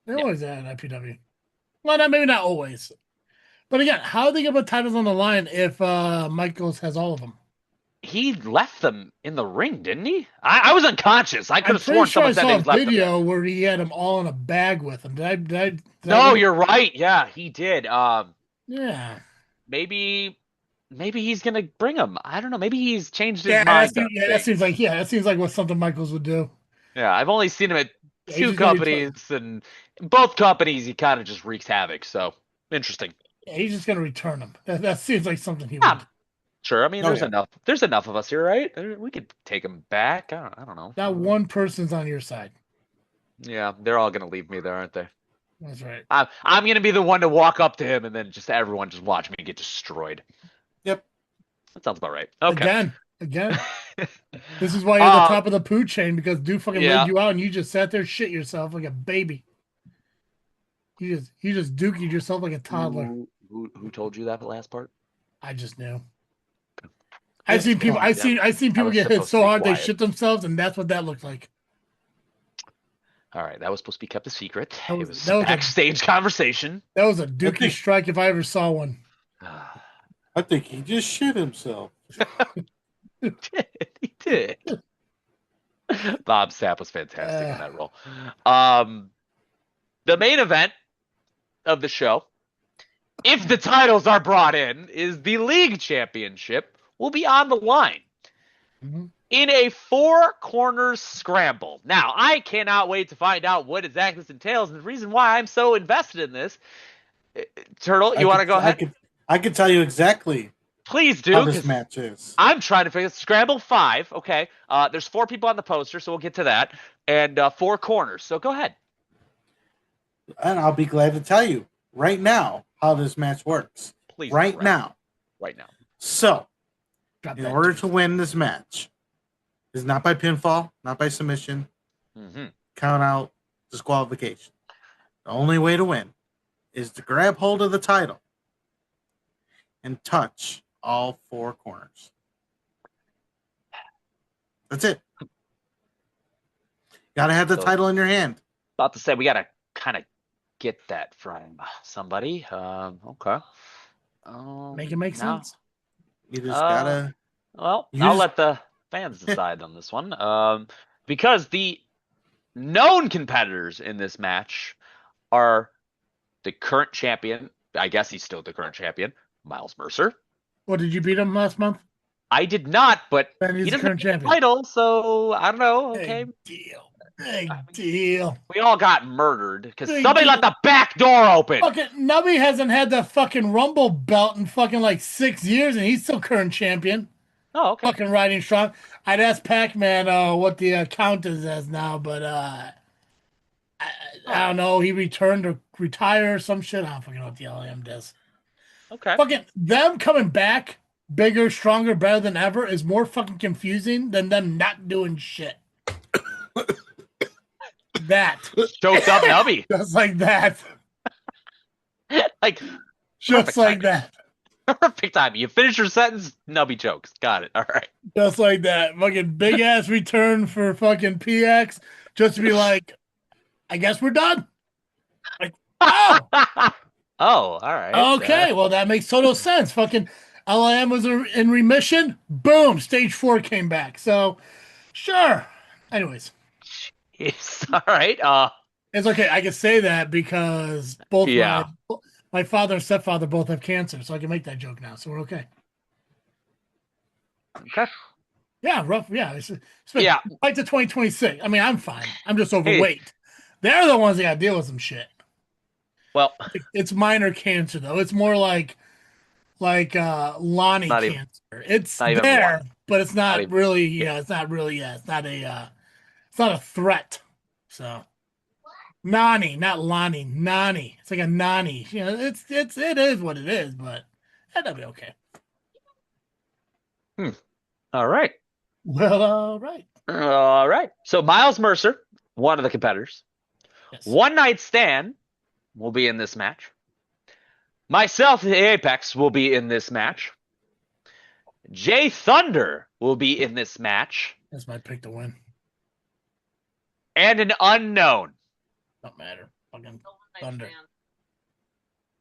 They're always at IPW. Well, maybe not always. But again, how are they going to put titles on the line if Michaels has all of them? He left them in the ring, didn't he? I was unconscious. I could have sworn someone said he left them. I saw a video where he had them all in a bag with him. No, you're right. Yeah, he did. Yeah. Maybe he's gonna bring them. I don't know. Maybe he's changed his mind. That seems like what something Michaels would do. Yeah, I've only seen him at two companies, and both companies he kind of just wreaks havoc. So interesting. Yeah, he's just gonna return them. That seems like something he would. Sure. I mean, enough. There's enough of us here, right? We could take him back. I don't know. Not one person's on your side. Yeah, they're all gonna leave me there, aren't they? That's right. I'm gonna be the one to walk up to him, and then just everyone just watch me get destroyed. Yep. That sounds about right. Okay. Again. This is why you're at the top of the Poo-Chain, because dude fucking laid you out and you just sat there shit yourself like a baby. You just dookied yourself like a toddler. Who told you that last part? I just knew. I've seen people get hit so hard they shit themselves, and that's what that looked like. All right, that was supposed to be kept a secret. It was a backstage conversation. That was a dookie strike if I ever saw one. I think he just shit himself. He did. Bob Sapp was fantastic in that role. The main event of the show, if the titles are brought in, is the league championship will be on the line in a 4 corners scramble. Now, I cannot wait to find out what exactly this entails, and the reason why I'm so invested in this. Turtle, you want to go ahead? I can tell you exactly. Please do. How this match is. I'm trying to figure Scramble 5. Okay. There's 4 people on the poster, so we'll get to that. And 4 corners. So go ahead. And I'll be glad to tell you right now how this match works. Please. Right now. So, in order to win this match, is not by pinfall, not by submission, count out, disqualification. The only way to win is to grab hold of the title and touch all 4 corners. That's it. Gotta have the title in your hand. About to say, we gotta kind of get that from somebody. Okay. Make it make sense. You just gotta. Well, You I'll just- let the fans decide on this one. Because the known competitors in this match are the current champion. I guess he's still the current champion, Miles Mercer. What, did you beat him last month? I did not, but Then he's he the doesn't current have a champion. title, so I don't know. Okay, Big deal. Big deal. we all got murdered because Big somebody deal. let the back door open. Fucking Nubby hasn't had that fucking Rumble belt in fucking like 6 years, and he's still current champion. Oh, okay. Fucking riding strong. I'd ask Pac-Man what the count is as now, but I don't know. He returned or retired or some shit. I don't fucking know what the LAM does. Okay. Fucking them coming back bigger, stronger, better than ever is more fucking confusing than them not doing shit. That. Choked up Nubby. Just like that. Like, Just perfect like timing. that. Perfect time. You finish your sentence, Nubby chokes. Got it. All right. Just like that. Fucking big ass return for fucking PX just to be like, I guess we're done. Like, oh, Oh, all right. okay. Well, that makes total sense. Fucking LIM was in remission. Boom. Stage 4 came back. So, sure. Anyways, It's all right. it's okay. I can say that because both Yeah. my father and stepfather both have cancer. So I can make that joke now. So we're okay. Okay. Yeah, rough. Yeah. It's been Yeah. fight to 2026. I mean, I'm fine. I'm just overweight. They're the ones that got to deal with some shit. Well, It's minor cancer though. It's more like Lonnie Not cancer. even- It's not even there, one. but it's not even- really. Yeah, it's not really. Yeah, it's not a threat. So Nani, not Lonnie. Nani. It's like a Nani. You know, it is what it is, but that'll be okay. all right. Well, all right. All right. So Miles Mercer, one of the competitors. Yes. One Night Stand will be in this match. Myself, the Apex, will be in this match. Jay Thunder will be in this match. That's my pick to win. And an unknown. Don't matter. Fucking Thunder.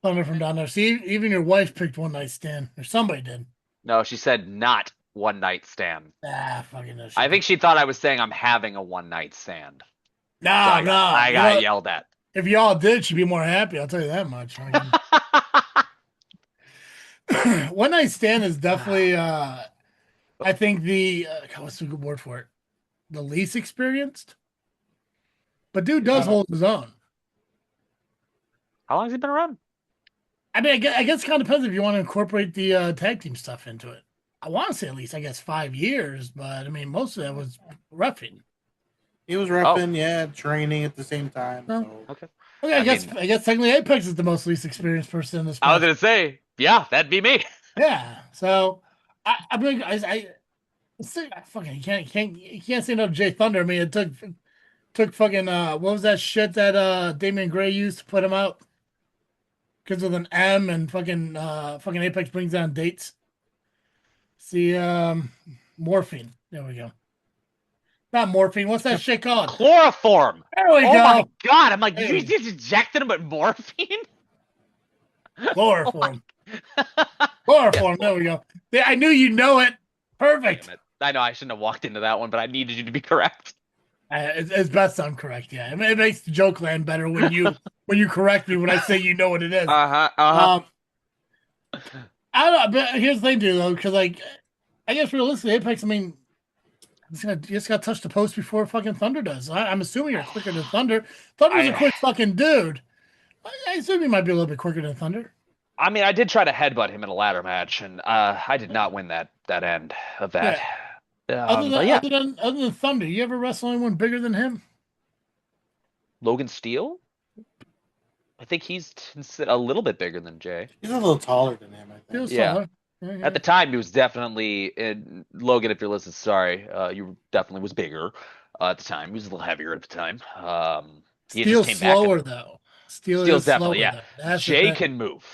Thunder from down there. See, even your wife picked One Night Stand, or somebody did. No, she said not One Night Stand. Fucking no shit. I think she thought I was saying I'm having a one night stand. No, So I no. got You know, yelled at. if y'all did, she'd be more happy. I'll tell you that much. One Night Stand is definitely, I think the what's the good word for it? The least experienced. But dude does hold his own. How long has he been around? I mean, I guess it kind of depends if you want to incorporate the tag team stuff into it. I want to say at least, I guess, 5 years, but I mean, most of that was roughing. He was roughing, yeah, training at the same time. Oh. So. Okay. Okay, I guess technically Apex is the most least experienced person in this. I was gonna say, yeah, that'd be me. Yeah. So I mean, I fucking you can't say no to Jay Thunder. I mean, it took fucking what was that shit that Damian Gray used to put him out? Because with an M and fucking Apex brings down dates. See, morphine. There we go. Not morphine. What's that shit called? Chloroform. There we Oh go. my god! I'm like, Hey. you just injected him with morphine? Chloroform. Chloroform. There we go. Yeah, I knew you know it. Perfect. Damn it. I know I shouldn't have walked into that one, but I needed you to be correct. It's best I'm correct. Yeah, it makes the joke land better when you correct me when I say you know what it is. I don't know, but here's the thing, dude. Though, because like, I guess realistically, Apex. I mean, you just got to touch the post before fucking Thunder does. I'm assuming you're quicker than Thunder. Thunder's a quick fucking dude. I assume you might be a little bit quicker than Thunder. I mean, I did try to headbutt him in a ladder match, and I did not win that end of that. Other than Thunder, you ever wrestle anyone bigger than him? Logan Steele? I think he's a little bit bigger than Jay. He's a little taller than him, I think. Yeah. At the time, he was definitely Logan. If you're listening, sorry, you definitely was bigger at the time. He was a little heavier at the time. Steele's slower though. Steele's definitely Jay can move.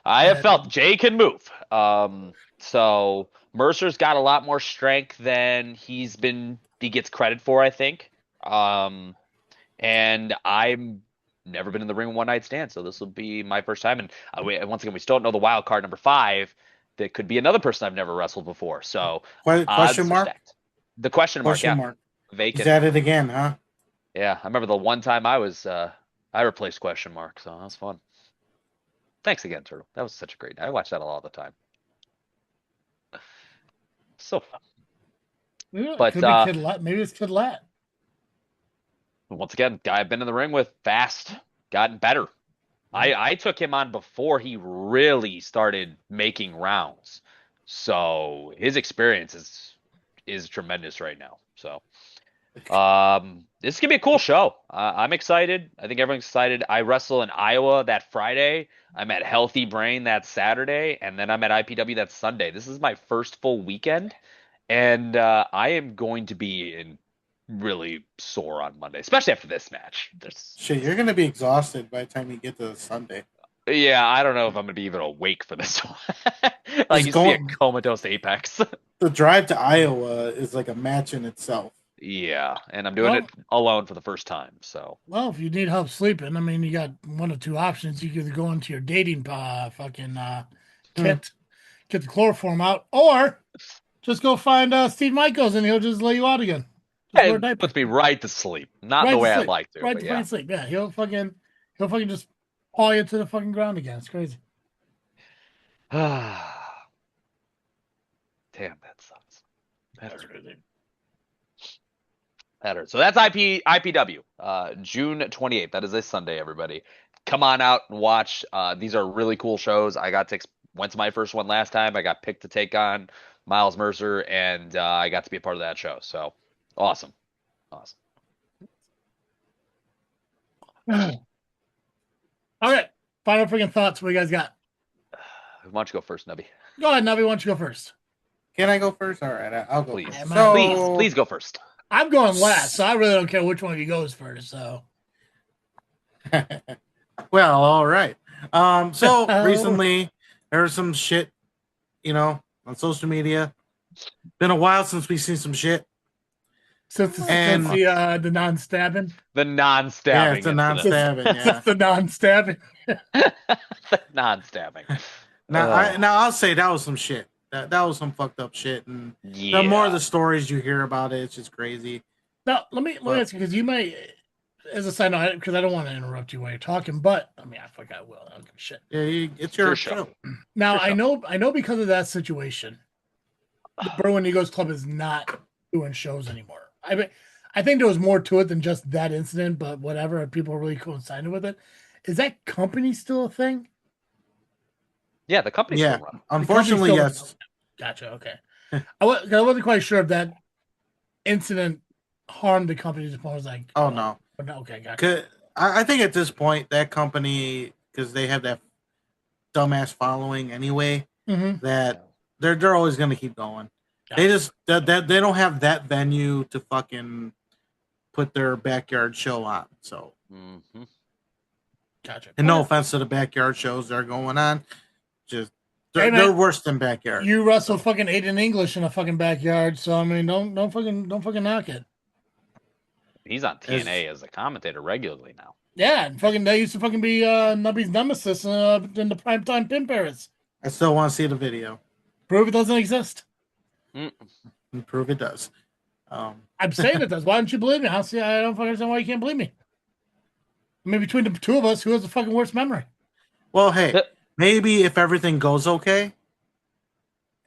I have felt Jay can move. So Mercer's got a lot more strength than he gets credit for, I think. And I'm never been in the ring with One Night Stand, so this will be my first time. And once again, we still don't know the wild card number 5 that could be another person I've never wrestled before. So Question odds are mark? stacked. The question mark, Question yeah. mark. Vacant. He's at it again, huh? Yeah, I remember the one time I replaced question mark, so that was fun. Thanks again, Turtle. That was such a great. I watch that a lot of the time. So fun. Yeah, But, could be Kid Lat. Maybe it's Kid Lat. Once again, guy I've been in the ring with, fast, gotten better. I took him on before he really started making rounds, so his experience is tremendous right now. So, this is gonna be a cool show. I'm excited. I think everyone's excited. I wrestle in Iowa that Friday. I'm at Healthy Brain that Saturday, and then I'm at IPW that Sunday. This is my first full weekend, and I am going to be really sore on Monday, especially after this match. Shit, you're gonna be exhausted by the time you get to Sunday. Yeah, I don't know if I'm gonna be even awake for this one. It's You see a comatose Apex. The drive to Iowa is like a match in itself. Yeah, and I'm doing it alone for the first time. So, well, if you need help sleeping, I mean, you got one of two options. You can either go into your dating kit, get the chloroform out, or just go find Steve Michaels and he'll just lay you out again. it puts me right to sleep. Not right the way sleep. I'd like to. Right but to yeah. fucking sleep. Yeah, he'll fucking just haul you to the fucking ground again. It's crazy. Damn, that sucks. That's crazy. That hurts. So that's IPW, June 28th. That is this Sunday, everybody. Come on out and watch. These are really cool shows. Went to my first one last time. I got picked to take on Miles Mercer, and I got to be a part of that show. So awesome. All right. Final freaking thoughts. What you guys got? Why don't you go first, Nubby? Go ahead, Nubby. Why don't you go first? Can I go first? All right, I'll go Please. first. So, Please go first. I'm going last, so I really don't care which one of you goes first. So, well, all right. So recently there was some shit, on social media. Been a while since we've seen some shit. Since the non-stabbing. The non-stabbing. Yeah, it's the non-stabbing. Yeah, Since the non-stabbing. The non-stabbing. Now I'll say that was some shit. That was some fucked up shit, and the more of the stories you hear about it, it's just crazy. Now let me ask you, because you might, as a side note, because I don't want to interrupt you while you're talking, but I mean I think I will. I don't give a shit. Yeah, it's your show. Now I know because of that situation, the Brew and Egos Club is not doing shows anymore. I think there was more to it than just that incident, but whatever. People really coincided with it. Is that company still a thing? Yeah, the company's still running. Unfortunately, yes. Gotcha. Okay. I wasn't quite sure if that incident harmed the company. I was like, oh no. Okay, gotcha. I think at this point that company, because they have that dumbass following anyway, that they're always going to keep going. Gotcha. They just they don't have that venue to fucking put their backyard show on. So, gotcha. And no offense to the backyard shows that are going on, just they're worse than backyard. You wrestle fucking Aiden English in a fucking backyard, so I mean, don't fucking knock it. He's on TNA as a commentator regularly now. Yeah, and fucking they used to fucking be Nubby's nemesis in the primetime Pin Paris. I still want to see the video. Prove it doesn't exist. Prove it does. I'm saying it does. Why don't you believe me? I don't fucking understand why you can't believe me. I mean, between the two of us, who has the fucking worst memory? Well, hey, maybe if everything goes okay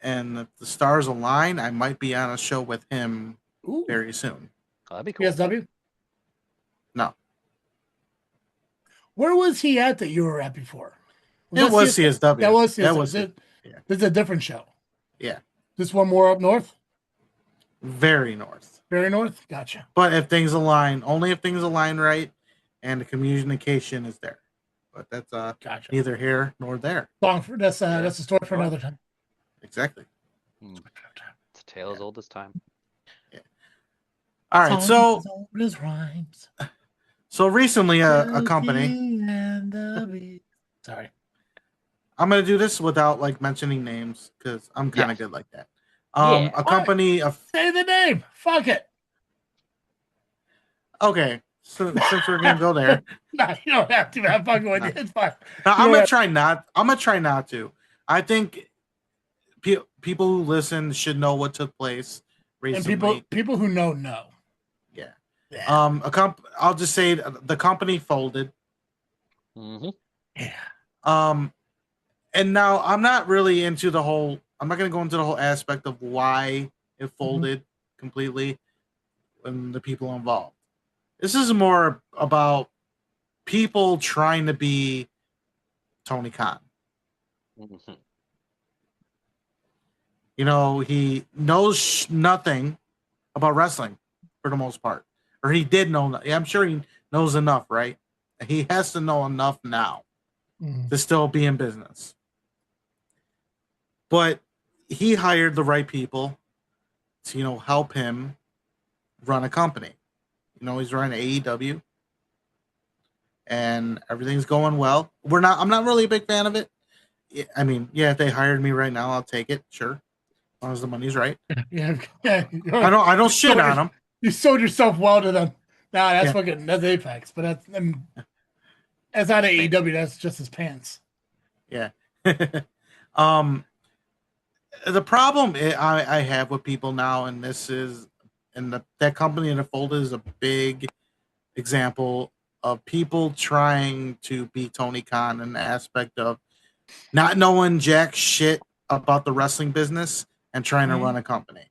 and the stars align, I might be on a show with him very soon. Oh, that'd be cool. PSW? No. Where was he at that you were at before? It was CSW. That was CSW. That was This is a different show. Yeah. This one more up north? Very north. Very north? Gotcha. But if things align, only if things align right and the communication is there. But that's gotcha. Neither here nor there. That's a story for another time. Exactly. It's a tale as old as time. Yeah. All right, so recently a company. Sorry. I'm gonna do this without like mentioning names because I'm kind of good like that. A company of say the name. Fuck it. Okay, so since we're gonna go there, no, you don't have to. I'm fucking with you. It's fine. I'm gonna try not to. I think people who listen should know what took place recently. And people who know. Yeah. Yeah. I'll just say the company folded. Mm-hmm. Yeah. And now I'm not really into the whole. I'm not going to go into the whole aspect of why it folded completely and the people involved. This is more about people trying to be Tony Khan. Mm-hmm. You know, he knows nothing about wrestling for the most part, or he did know. I'm sure he knows enough, right? He has to know enough now to still be in business. But he hired the right people to, help him run a company. He's running AEW and everything's going well. I'm not really a big fan of it. I mean, yeah, if they hired me right now, I'll take it, sure. As long as the money's right. Yeah. I don't shit on them. You sold yourself well to them. Nah, that's that's Apex, but that's not AEW, that's just his pants. Yeah. The problem I have with people now, and this is, and that company in the folder is a big example of people trying to be Tony Khan in the aspect of not knowing jack shit about the wrestling business and trying to run a company.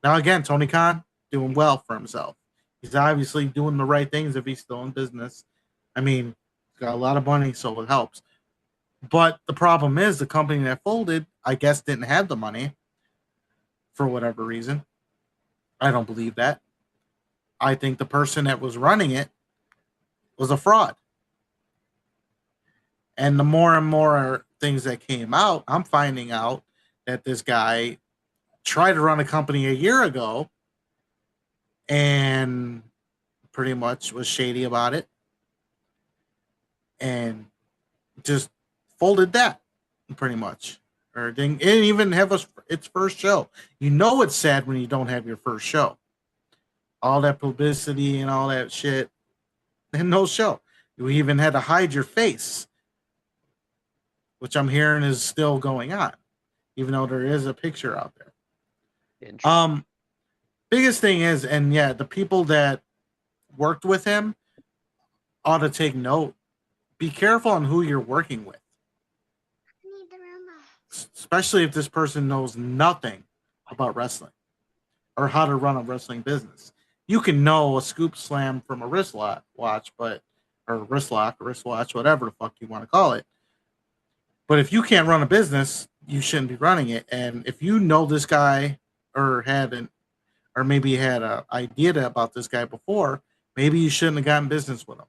Now, again, Tony Khan doing well for himself. He's obviously doing the right things if he's still in business. I mean, he's got a lot of money, so it helps. But the problem is the company that folded, I guess, didn't have the money for whatever reason. I don't believe that. I think the person that was running it was a fraud. And the more and more things that came out, I'm finding out that this guy tried to run a company a year ago and pretty much was shady about it and just folded that pretty much. Or it didn't even have its first show. It's sad when you don't have your first show. All that publicity and all that shit, and no show. You even had to hide your face, which I'm hearing is still going on, even though there is a picture out there. Biggest thing is, and yeah, the people that worked with him ought to take note. Be careful on who you're working with. Especially if this person knows nothing about wrestling or how to run a wrestling business. You can know a scoop slam from a wristwatch, or wristwatch, whatever the fuck you want to call it. But if you can't run a business, you shouldn't be running it. And if you know this guy or maybe had an idea about this guy before, maybe you shouldn't have gotten business with him.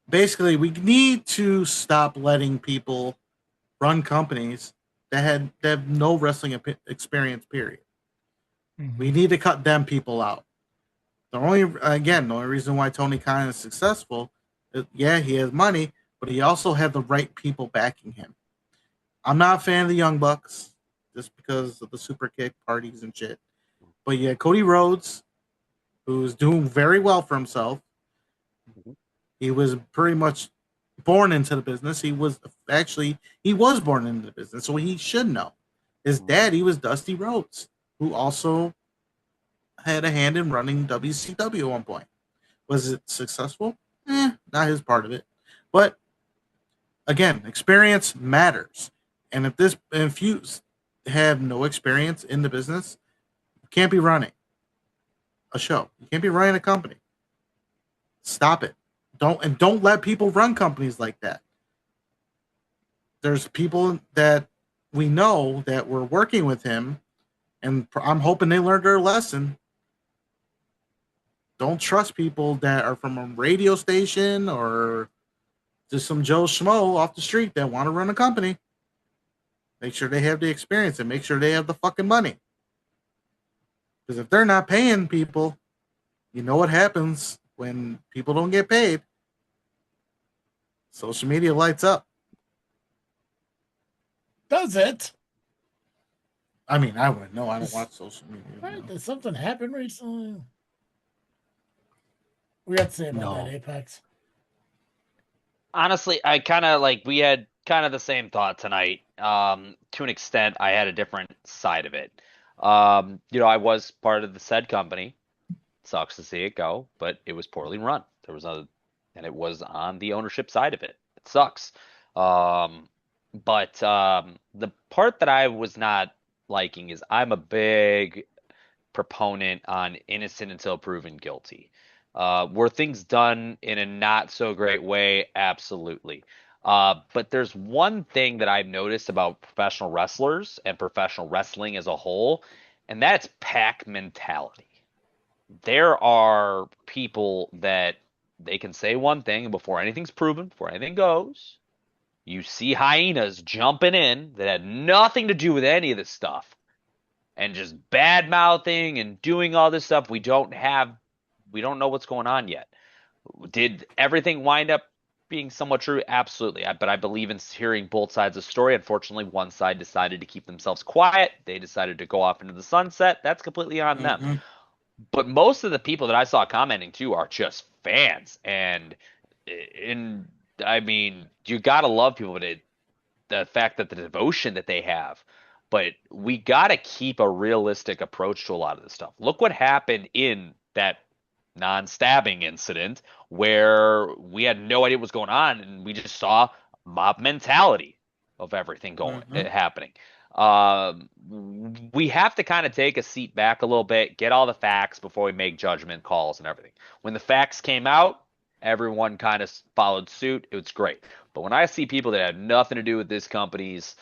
Basically, we need to stop letting people run companies that have no wrestling experience, period. We need to cut them people out. The only reason why Tony Khan is successful is, yeah, he has money, but he also had the right people backing him. I'm not a fan of the Young Bucks just because of the super kick parties and shit. But yeah, Cody Rhodes, who's doing very well for himself. He was pretty much born into the business. He was born into the business, so he should know. His daddy was Dusty Rhodes, who also had a hand in running WCW at one point. Was it successful? Not his part of it. But again, experience matters. And if you have no experience in the business, you can't be running a show. You can't be running a company. Stop it. Don't let people run companies like that. There's people that we know that were working with him, and I'm hoping they learned their lesson. Don't trust people that are from a radio station or just some Joe Schmo off the street that want to run a company. Make sure they have the experience and make sure they have the fucking money. Because if they're not paying people, you know what happens when people don't get paid. Social media lights up. Does it? I mean, I wouldn't know. I don't watch social media. Right? Did something happen recently? We got to say about that, Apex. Honestly, I kind of like we had kind of the same thought tonight. To an extent, I had a different side of it. I was part of the said company. Sucks to see it go, but it was poorly run. And it was on the ownership side of it. It sucks. But the part that I was not liking is I'm a big proponent on innocent until proven guilty. Were things done in a not so great way? Absolutely. But there's one thing that I've noticed about professional wrestlers and professional wrestling as a whole, and that's pack mentality. There are people that they can say one thing, and before anything's proven, before anything goes, you see hyenas jumping in that had nothing to do with any of this stuff and just bad mouthing and doing all this stuff. We don't know what's going on yet. Did everything wind up being somewhat true? Absolutely. But I believe in hearing both sides of the story. Unfortunately, one side decided to keep themselves quiet. They decided to go off into the sunset. That's completely on them. Mm-hmm. But most of the people that I saw commenting too are just fans. And I mean, you gotta love people, but the fact that the devotion that they have. But we gotta keep a realistic approach to a lot of this stuff. Look what happened in that non-stabbing incident where we had no idea what was going on, and we just saw mob mentality of everything happening. We have to kind of take a seat back a little bit, get all the facts before we make judgment calls and everything. When the facts came out, everyone kind of followed suit. It was great. But when I see people that have nothing to do with these companies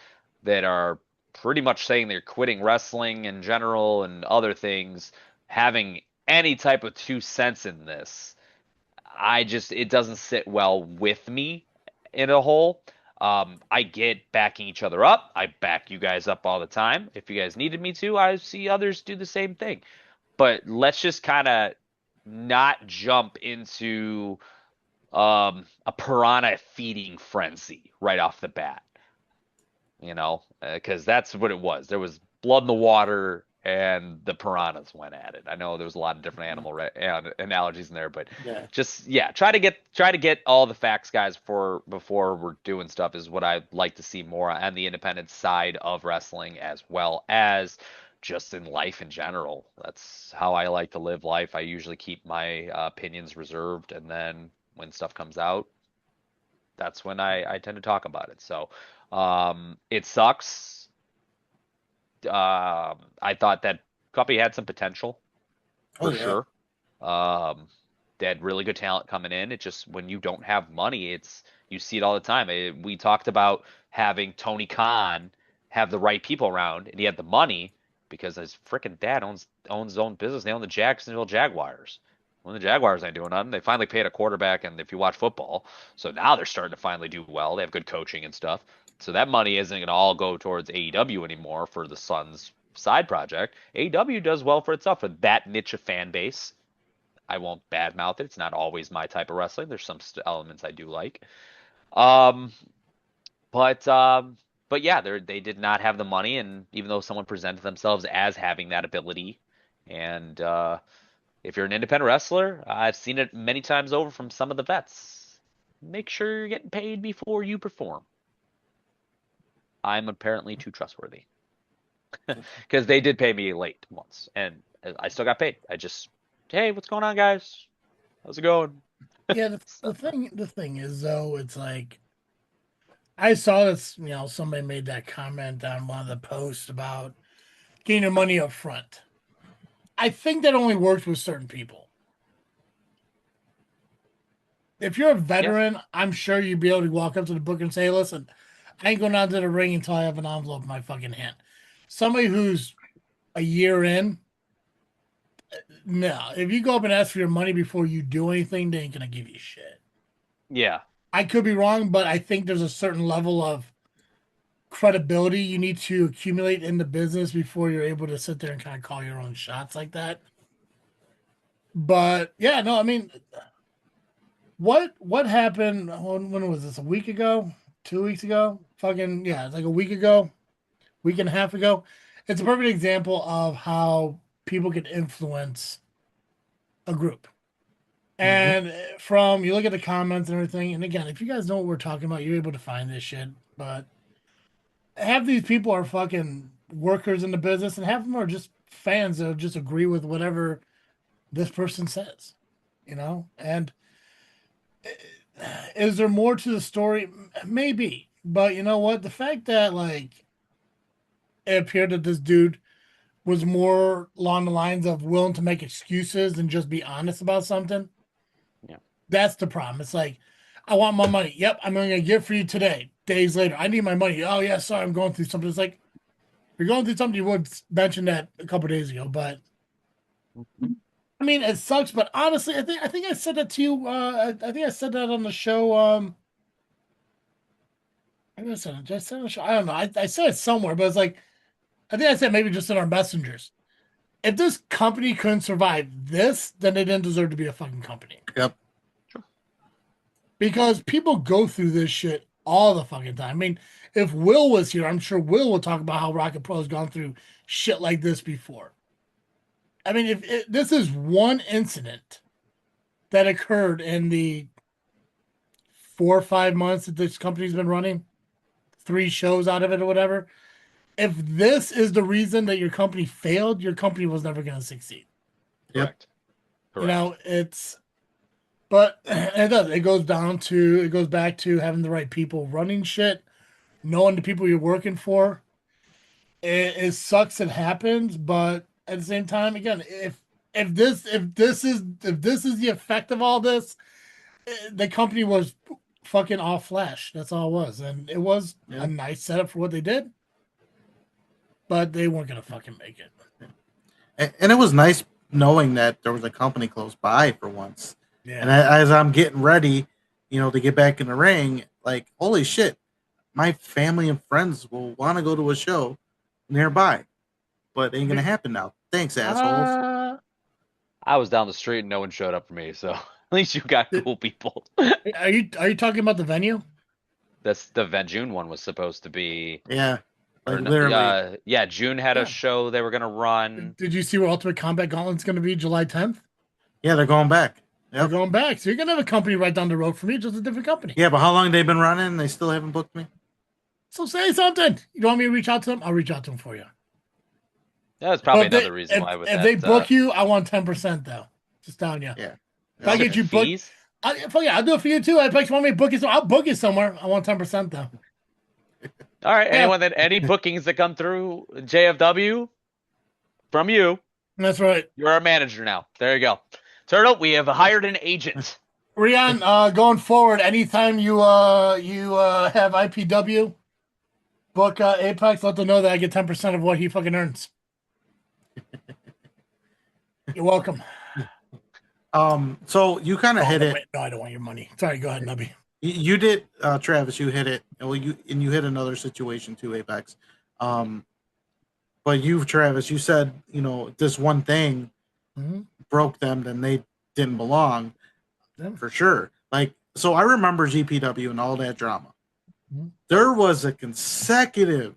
that are pretty much saying they're quitting wrestling in general and other things, having any type of 2 cents in this, it doesn't sit well with me in a whole. I get backing each other up. I back you guys up all the time. If you guys needed me to, I see others do the same thing. But let's just kind of not jump into a piranha feeding frenzy right off the bat. Because that's what it was. There was blood in the water, and the piranhas went at it. I know there was a lot of different animal analogies in there, but try to get all the facts, guys, before we're doing stuff is what I'd like to see more on the independent side of wrestling, as well as just in life in general. That's how I like to live life. I usually keep my opinions reserved, and then when stuff comes out, that's when I tend to talk about it. So it sucks. I thought that company had some potential for sure. They had really good talent coming in. It just, when you don't have money, you see it all the time. We talked about having Tony Khan have the right people around, and he had the money because his freaking dad owns his own business. They own the Jacksonville Jaguars. When the Jaguars ain't doing nothing, they finally paid a quarterback, and if you watch football, so now they're starting to finally do well. They have good coaching and stuff. So that money isn't going to all go towards AEW anymore for the Suns side project. AEW does well for itself for that niche of fan base. I won't badmouth it. It's not always my type of wrestling. There's some elements I do like. But yeah, they did not have the money, and even though someone presented themselves as having that ability, and if you're an independent wrestler, I've seen it many times over from some of the vets. Make sure you're getting paid before you perform. I'm apparently too trustworthy. Because they did pay me late once, and I still got paid. Hey, what's going on, guys? How's it going? Yeah, the thing is, though, it's like, I saw this, somebody made that comment on one of the posts about getting your money up front. I think that only works with certain people. If you're a veteran, I'm sure you'd be able to walk up to the book and say, listen, I ain't going down to the ring until I have an envelope in my fucking hand. Somebody who's a year in, no. If you go up and ask for your money before you do anything, they ain't going to give you shit. Yeah. I could be wrong, but I think there's a certain level of credibility you need to accumulate in the business before you're able to sit there and kind of call your own shots like that. But yeah, no, I mean, what happened? When was this? A week ago? 2 weeks ago? It's like a week ago, week and a half ago. It's a perfect example of how people can influence a group. And from you look at the comments and everything, and again, if you guys know what we're talking about, you're able to find this shit. But half these people are fucking workers in the business, and half of them are just fans that just agree with whatever this person says, you know. And is there more to the story? Maybe, but you know what? The fact that like it appeared that this dude was more along the lines of willing to make excuses and just be honest about something. Yeah, that's the problem. It's like, I want my money. Yep, I'm going to get for you today. Days later, I need my money. Oh yeah, sorry, I'm going through something. It's like, you're going through something. You would mention that a couple days ago, but I mean, it sucks. But honestly, I think I said that to you. I think I said that on the show. I think I said it. Did I say it on the show? I don't know. I said it somewhere, but it's like, I think I said maybe just in our messengers. If this company couldn't survive this, then they didn't deserve to be a fucking company. Yep. Because people go through this shit all the fucking time. I mean, if Will was here, I'm sure Will will talk about how Rocket Pro has gone through shit like this before. I mean, if this is one incident that occurred in the 4 or 5 months that this company's been running, 3 shows out of it or whatever. If this is the reason that your company failed, your company was never going to succeed. correct. You know, but it does. It goes back to having the right people running shit, knowing the people you're working for. It sucks it happens, but at the same time, again, if this is the effect of all this, the company was fucking off flash. That's all it was, and it was a nice setup for what they did, but they weren't gonna fucking make it. And it was nice knowing that there was a company close by for once. Yeah. And as I'm getting ready, to get back in the ring, like, holy shit, my family and friends will want to go to a show nearby, but it ain't gonna happen now. Thanks, assholes. I was down the street and no one showed up for me, so at least you got cool people. Are you talking about the venue? That's the June one was supposed to be. Yeah. Like literally. June had a show they were gonna run. Did you see where Ultimate Combat Gauntlet's gonna be July 10th? Yeah, they're going back. They're going back. So you're gonna have a company right down the road for me, just a different company. Yeah, but how long they been running and they still haven't booked me? So say something. You want me to reach out to them? I'll reach out to them for you. That's probably another reason why. If they book you, I want 10% though. Just telling you. Yeah. If I get you booked, I'll do it for you too. If you want me to book you, I'll book you somewhere. I want 10% though. All right. Any bookings that come through JFW from you? That's right. You're our manager now. There you go. Turtle, we have hired an agent. Rian, going forward, anytime you have IPW, book Apex, let them know that I get 10% of what he fucking earns. You're welcome. So you kind of hit it. No, I don't want your money. Sorry, go ahead, Nubby. You did, Travis. You hit it. Well, you hit another situation too, Apex. But Travis, you said this one thing broke them, then they didn't belong for sure. Like, so I remember GPW and all that drama. There was a consecutive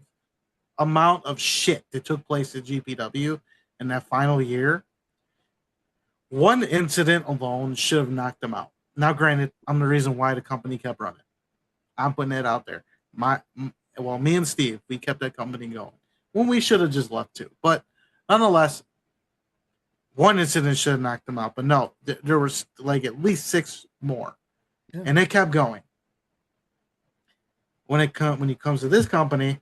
amount of shit that took place at GPW in that final year. One incident alone should have knocked them out. Now, granted, I'm the reason why the company kept running. I'm putting it out there. Me and Steve, we kept that company going when we should have just left too. But nonetheless, one incident should have knocked them out. But no, there was like at least 6 more, and they kept going. When it comes to this company,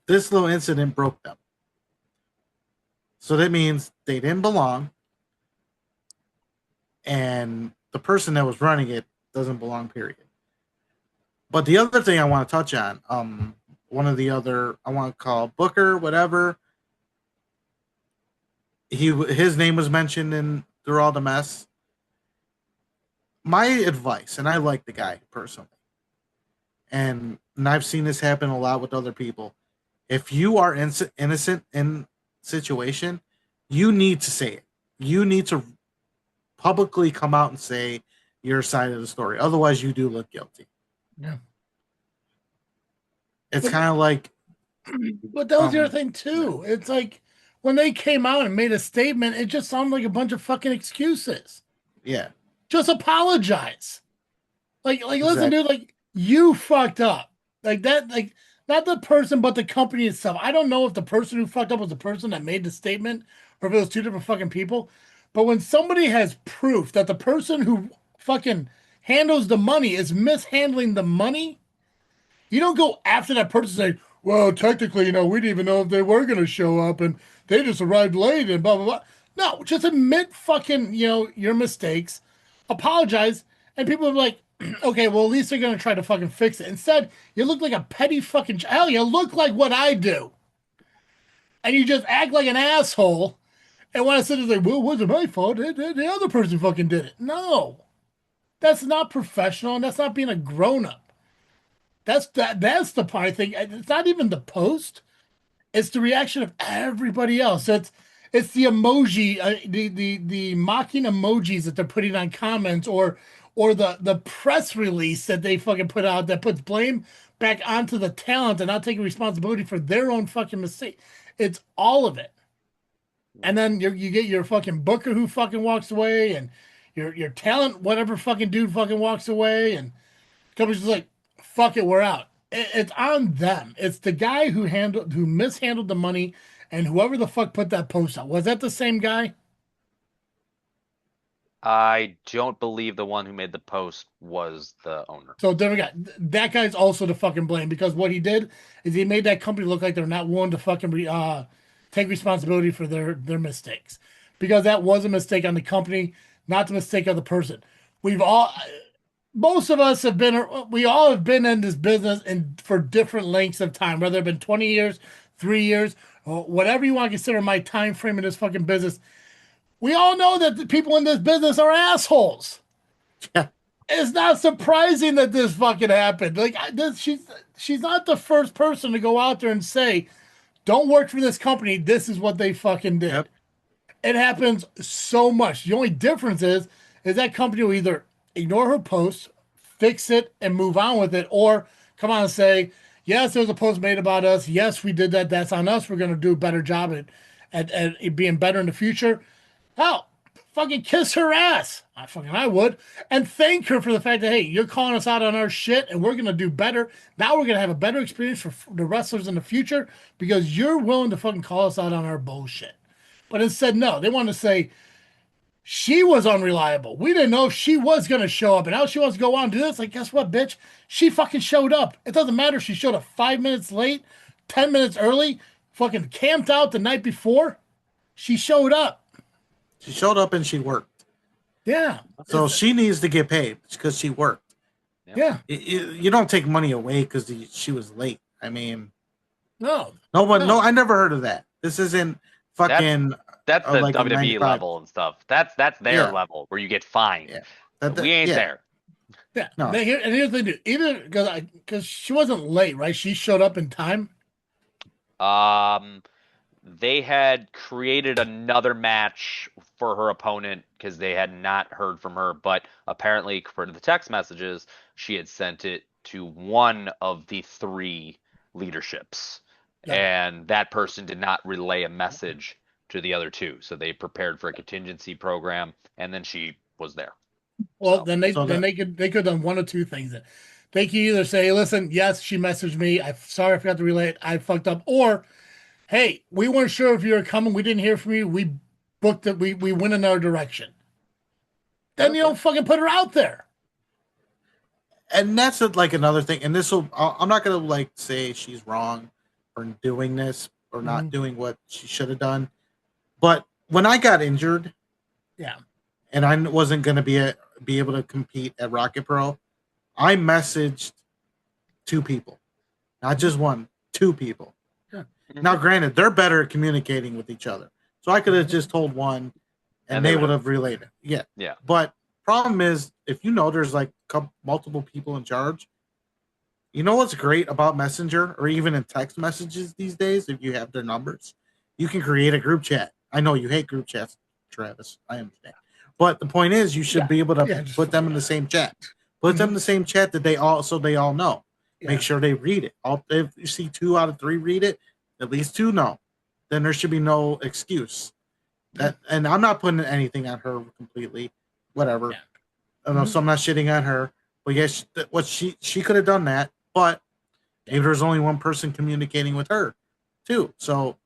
this little incident broke them. So that means they didn't belong, and the person that was running it doesn't belong, period. But the other thing I want to touch on, one of the other, I want to call Booker, whatever. His name was mentioned through all the mess. My advice, and I like the guy personally, and I've seen this happen a lot with other people. If you are innocent in situation, you need to say it. You need to publicly come out and say your side of the story. Otherwise, you do look guilty. Yeah. It's kind of like... But that was the other thing, too. It's like, when they came out and made a statement, it just sounded like a bunch of fucking excuses. Yeah. just apologize. Like listen, Exactly. dude, like you fucked up. Like that, like not the person, but the company itself. I don't know if the person who fucked up was the person that made the statement or if it was two different fucking people. But when somebody has proof that the person who fucking handles the money is mishandling the money, you don't go after that person and say, well, technically, we didn't even know if they were going to show up and they just arrived late and blah, blah, blah. No, just admit fucking, your mistakes, apologize, and people are like, okay, well, at least they're going to try to fucking fix it. Instead, you look like a petty fucking, hell, you look like what I do. And you just act like an asshole. And when I said, it's like, well, it wasn't my fault. The other person fucking did it. No, that's not professional, and that's not being a grown-up. That's the part I think. It's not even the post; it's the reaction of everybody else. It's the emoji, the mocking emojis that they're putting on comments, or the press release that they fucking put out that puts blame back onto the talent and not taking responsibility for their own fucking mistake. It's all of it. And then you get your fucking booker who fucking walks away, and your talent, whatever fucking dude fucking walks away, and company's just like, fuck it, we're out. It's on them. It's the guy who mishandled the money, and whoever the fuck put that post out. Was that the same guy? I don't believe the one who made the post was the owner. So there we go. That guy's also to fucking blame, because what he did is he made that company look like they're not willing to fucking take responsibility for their mistakes, because that was a mistake on the company, not the mistake of the person. Most of us we all have been in this business for different lengths of time, whether it's been 20 years, 3 years, or whatever you want to consider my time frame in this fucking business. We all know that the people in this business are assholes. Yeah. It's not surprising that this fucking happened. Like she's not the first person to go out there and say, don't work for this company. This is what they fucking did. Yep. It happens so much. The only difference is that company will either ignore her post, fix it, and move on with it, or come on and say, yes, there was a post made about us. Yes, we did that. That's on us. We're going to do a better job at being better in the future. Hell, fucking kiss her ass. I would. And thank her for the fact that, hey, you're calling us out on our shit, and we're going to do better. Now we're going to have a better experience for the wrestlers in the future because you're willing to fucking call us out on our bullshit. But instead, no. They want to say, she was unreliable. We didn't know if she was going to show up, and now she wants to go on and do this. Like, guess what, bitch? She fucking showed up. It doesn't matter if she showed up 5 minutes late, 10 minutes early, fucking camped out the night before. She showed up. She showed up and she worked. Yeah. So she needs to get paid because she worked. Yeah. You don't take money away because she was late. I mean, no. I never heard of that. This isn't fucking... That's the like WWE level and stuff. That's their level where you get fined. Yeah. We ain't there. Yeah. No. And here's the thing, even because she wasn't late, right? She showed up in time. They had created another match for her opponent because they had not heard from her, but apparently, according to the text messages, she had sent it to one of the three leaderships, and that person did not relay a message to the other two. So they prepared for a contingency program, and then she was there. Well, then they could have done one of two things. Then they could either say, "Listen, yes, she messaged me. I'm sorry, I forgot to relay it. I fucked up," or, "Hey, we weren't sure if you were coming. We didn't hear from you. We booked it. We went another direction." Then you don't fucking put her out there. And that's like another thing. And I'm not gonna like say she's wrong for doing this or not doing what she should have done. But when I got injured, and I wasn't going to be able to compete at ARWPRO, I messaged two people, not just one, two people. Yeah. Now, granted, they're better at communicating with each other, so I could have just told one, and they would have relayed it. Yeah. But problem is, if there's like multiple people in charge, you know what's great about Messenger or even in text messages these days? If you have their numbers, you can create a group chat. I know you hate group chats, Travis. I understand. But the point is, you should be able to put them in the same chat. Put them in the same chat that they all know. Yeah. Make sure they read it. If you see 2 out of 3 read it, at least 2 know. Then there should be no excuse. And I'm not putting anything on her completely. Whatever. So I'm not shitting on her. But yes, what she could have done that, but maybe there's only one person communicating with her, too. So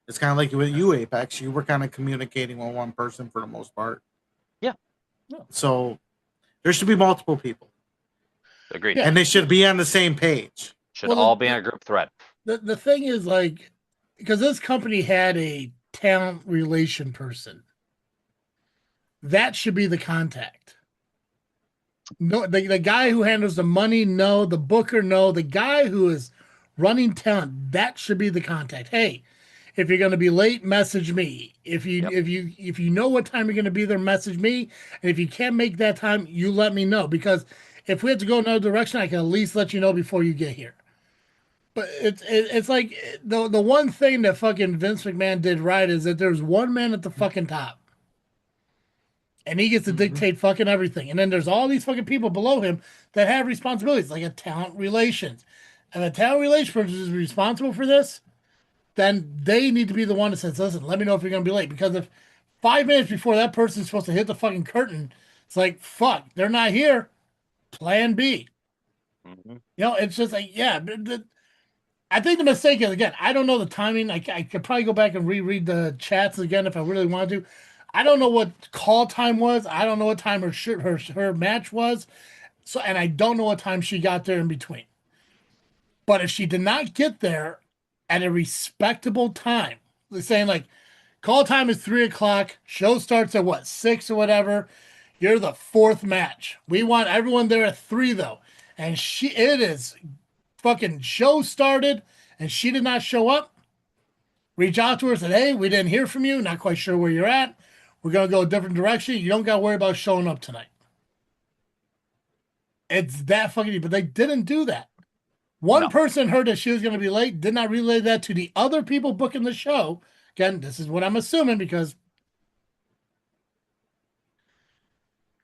it's kind of like with you, Apex. You were kind of communicating with one person for the most part. Yeah. So there should be multiple people. Agreed. And they should be on the same page. Should all be on a group thread. The thing is, like, because this company had a talent relation person, that should be the contact. No, the guy who handles the money, no. The booker, no. The guy who is running talent, that should be the contact. Hey, if you're going to be late, message me. If you know what time you're going to be there, message me. And if you can't make that time, you let me know. Because if we have to go another direction, I can at least let you know before you get here. But it's like the one thing that fucking Vince McMahon did right is that there's one man at the fucking top. And he gets to dictate fucking everything. And then there's all these fucking people below him that have responsibilities, like a talent relations. And the talent relations person is responsible for this, then they need to be the one that says, listen, let me know if you're going to be late. Because if 5 minutes before that person's supposed to hit the fucking curtain, it's like, fuck, they're not here. Plan B. You know, it's just like, yeah. I think the mistake is, again, I don't know the timing. I could probably go back and reread the chats again if I really wanted to. I don't know what call time was. I don't know what time her match was. So, and I don't know what time she got there in between. But if she did not get there at a respectable time, saying like, call time is 3:00, show starts at what, 6 or whatever. You're the 4th match. We want everyone there at 3 though. And it is fucking show started and she did not show up. Reach out to her and said, hey, we didn't hear from you. Not quite sure where you're at. We're going to go a different direction. You don't got to worry about showing up tonight. It's that fucking, but they didn't do that. One person heard that she was going to be late, did not relay that to the other people booking the show. Again, this is what I'm assuming because.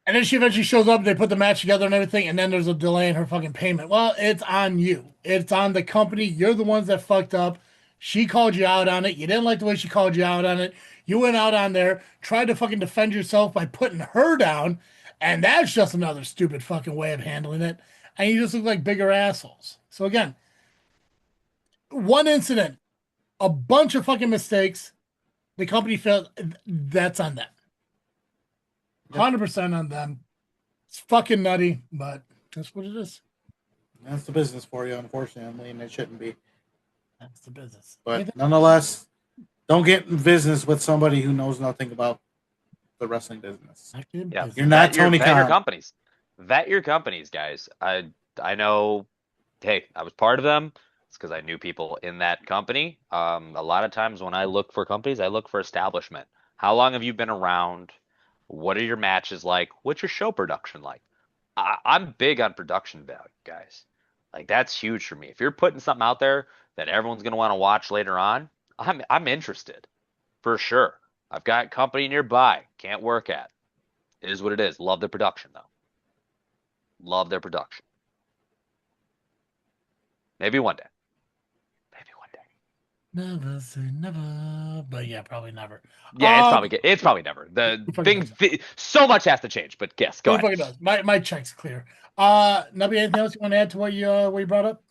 And then she eventually shows up, they put the match together and everything, and then there's a delay in her fucking payment. Well, it's on you. It's on the company. You're the ones that fucked up. She called you out on it. You didn't like the way she called you out on it. You went out on there, tried to fucking defend yourself by putting her down, and that's just another stupid fucking way of handling it. And you just look like bigger assholes. So again, one incident, a bunch of fucking mistakes. The company failed. That's on them. 100% on them. It's fucking nutty, but that's what it is. That's the business for you, unfortunately, and it shouldn't be. That's the business. But nonetheless, don't get in business with somebody who knows nothing about the wrestling business. Yeah, you're not Tony Khan. Vet your companies. Vet your companies, guys. I know. Hey, I was part of them. It's because I knew people in that company. A lot of times when I look for companies, I look for establishment. How long have you been around? What are your matches like? What's your show production like? I'm big on production value, guys. Like that's huge for me. If you're putting something out there that everyone's gonna want to watch later on, I'm interested, for sure. I've got company nearby, can't work at. It is what it is. Love their production though. Love their production. Maybe one day. Never say never, but yeah, probably never. Yeah, it's probably never. So much has to change, but yes, go ahead. Does. My check's clear. Nubby, anything else you want to add to what you brought up?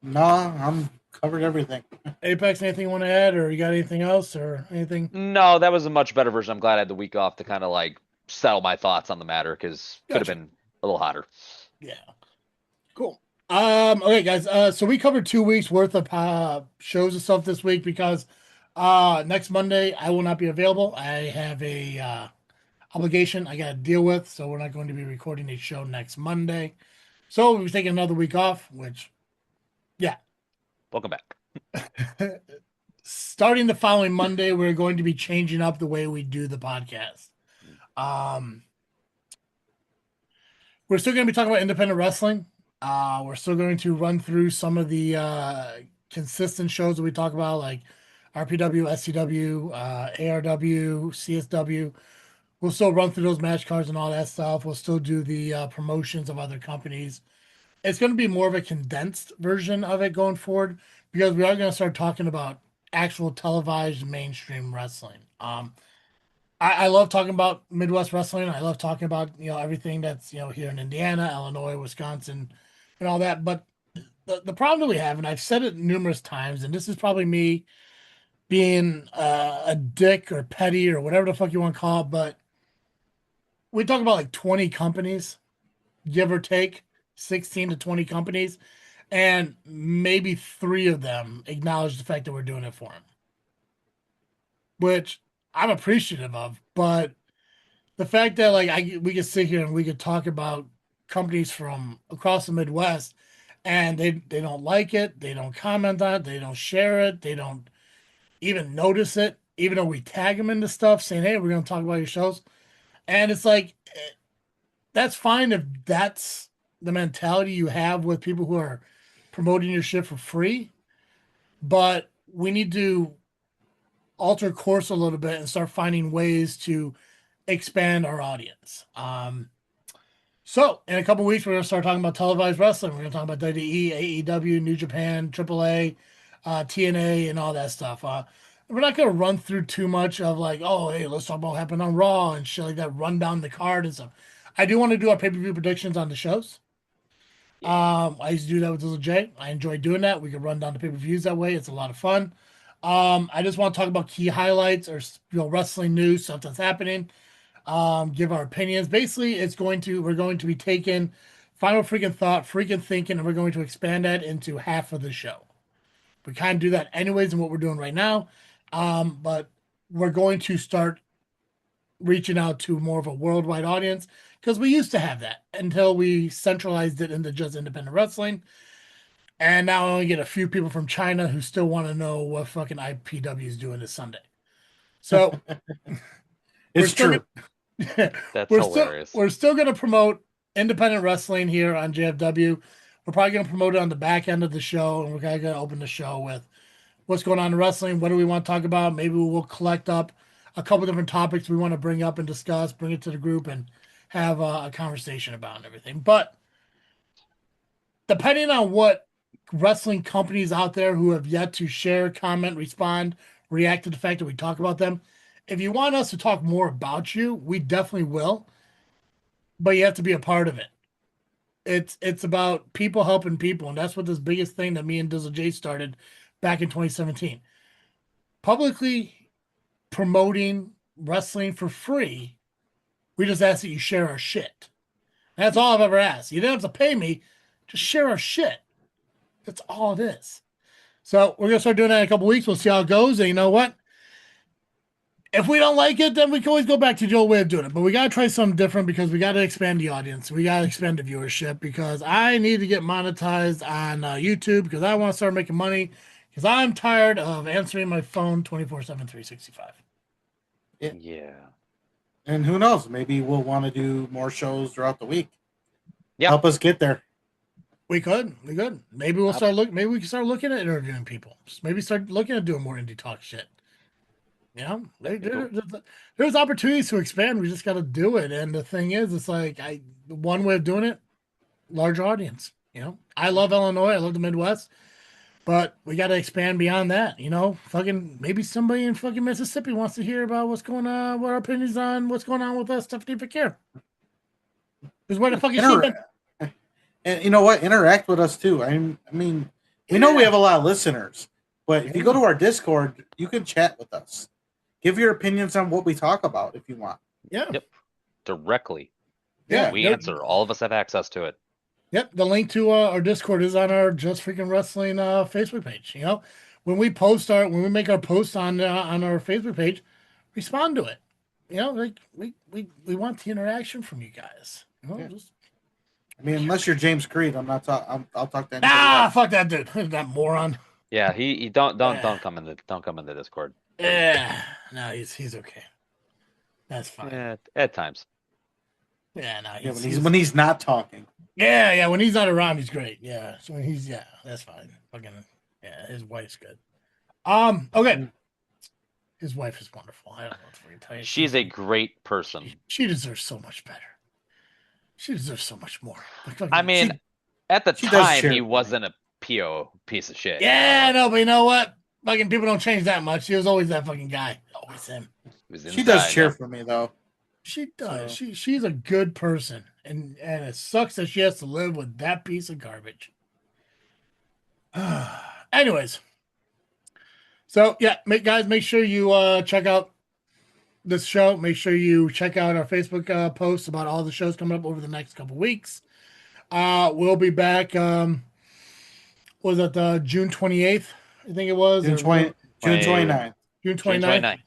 No, I'm covered everything. Apex, anything you want to add, or you got anything else, or anything? No, that was a much better version. I'm glad I had the week off to kind of like settle my thoughts on the matter because could have been a little hotter. Yeah, cool. Okay, guys. So we covered 2 weeks worth of shows and stuff this week because next Monday I will not be available. I have a obligation I got to deal with, so we're not going to be recording a show next Monday. So we're taking another week off, which, yeah. Welcome back. Starting the following Monday, we're going to be changing up the way we do the podcast. We're still going to be talking about independent wrestling. We're still going to run through some of the consistent shows that we talk about, like RPW, SCW, ARW, CSW. We'll still run through those match cards and all that stuff. We'll still do the promotions of other companies. It's going to be more of a condensed version of it going forward because we are going to start talking about actual televised mainstream wrestling. I love talking about Midwest wrestling. I love talking about, everything that's, here in Indiana, Illinois, Wisconsin, and all that. But the problem that we have, and I've said it numerous times, and this is probably me being a dick or petty or whatever the fuck you want to call it, but we talk about like 20 companies, give or take 16 to 20 companies, and maybe 3 of them acknowledge the fact that we're doing it for them, which I'm appreciative of. But the fact that we could sit here and we could talk about companies from across the Midwest, and they don't like it, they don't comment on it, they don't share it, they don't even notice it, even though we tag them into stuff saying, "Hey, we're going to talk about your shows," and it's like, that's fine if that's the mentality you have with people who are promoting your shit for free, but we need to alter course a little bit and start finding ways to expand our audience. So in a couple weeks, we're going to start talking about televised wrestling. We're going to talk about WWE, AEW, New Japan, AAA, TNA, and all that stuff. We're not going to run through too much of oh, hey, let's talk about what happened on Raw and shit like that, run down the card and stuff. I do want to do our pay-per-view predictions on the shows. I used to do that with Little J. I enjoy doing that. We can run down the pay-per-views that way. It's a lot of fun. I just want to talk about key highlights or wrestling news, stuff that's happening. Give our opinions. Basically, we're going to be taking final freaking thought, freaking thinking, and we're going to expand that into half of the show. We kind of do that anyways in what we're doing right now. But we're going to start reaching out to more of a worldwide audience, because we used to have that until we centralized it into just independent wrestling. And now I only get a few people from China who still want to know what fucking IPW is doing this Sunday. So it's true. That's hilarious. We're still going to promote independent wrestling here on JFW. We're probably going to promote it on the back end of the show, and we're going to open the show with what's going on in wrestling. What do we want to talk about? Maybe we'll collect up a couple different topics we want to bring up and discuss, bring it to the group, and have a conversation about and everything. But depending on what wrestling companies out there who have yet to share, comment, respond, react to the fact that we talk about them, if you want us to talk more about you, we definitely will. But you have to be a part of it. It's about people helping people, and that's what this biggest thing that me and Dizzle J started back in 2017. Publicly promoting wrestling for free. We just ask that you share our shit. That's all I've ever asked. You don't have to pay me. Just share our shit. That's all it is. So we're going to start doing that in a couple weeks. We'll see how it goes. And you know what? If we don't like it, then we can always go back to the old way of doing it. But we got to try something different, because we got to expand the audience. We got to expand the viewership, because I need to get monetized on YouTube, because I want to start making money, because I'm tired of answering my phone 24/7, 365. Yeah. And who knows? Maybe we'll want to do more shows throughout the week. Yeah. Help us get there. We could. Maybe we'll start looking. Maybe we can start looking at interviewing people. Maybe start looking at doing more indie talk shit. There's opportunities to expand. We just got to do it. And the thing is, it's one way of doing it, large audience. I love Illinois. I love the Midwest. But we got to expand beyond that. Fucking maybe somebody in fucking Mississippi wants to hear about what's going on, what our opinions on what's going on with us, Stephanie Fakir. Because where the fuck is she been? And you know what? Interact with us too. I mean, we know we have a lot of listeners, but if you go to our Discord, you can chat with us. Give your opinions on what we talk about if you want. Yeah. Yep. Directly. Yeah. We answer. All of us have access to it. Yep. The link to our Discord is on our Just Freakin Wrestling Facebook page. When we make our posts on our Facebook page, respond to it. We want the interaction from you guys. Unless you're James Creed, I'll talk to anybody else. Fuck that dude, that moron. Yeah, he don't come in the Discord. Yeah, no, he's okay. That's fine. Yeah, at times. Yeah, no, when he's not talking. Yeah, when he's not around, he's great. Yeah, so when that's fine. Fucking yeah, his wife's good. Okay. His wife is wonderful. I don't know what to tell you. She's a great person. She deserves so much better. She deserves so much more. At the time, he wasn't a PO piece of shit. Yeah, no, but you know what? fucking people don't change that much. He was always that fucking guy. Always him. She does cheer for me though. She does. So. She's a good person, and it sucks that she has to live with that piece of garbage. Anyways, so yeah, guys, make sure you check out this show. Make sure you check out our Facebook posts about all the shows coming up over the next couple weeks. We'll be back. Was it June 28th? I think it was June 29th. June 29th.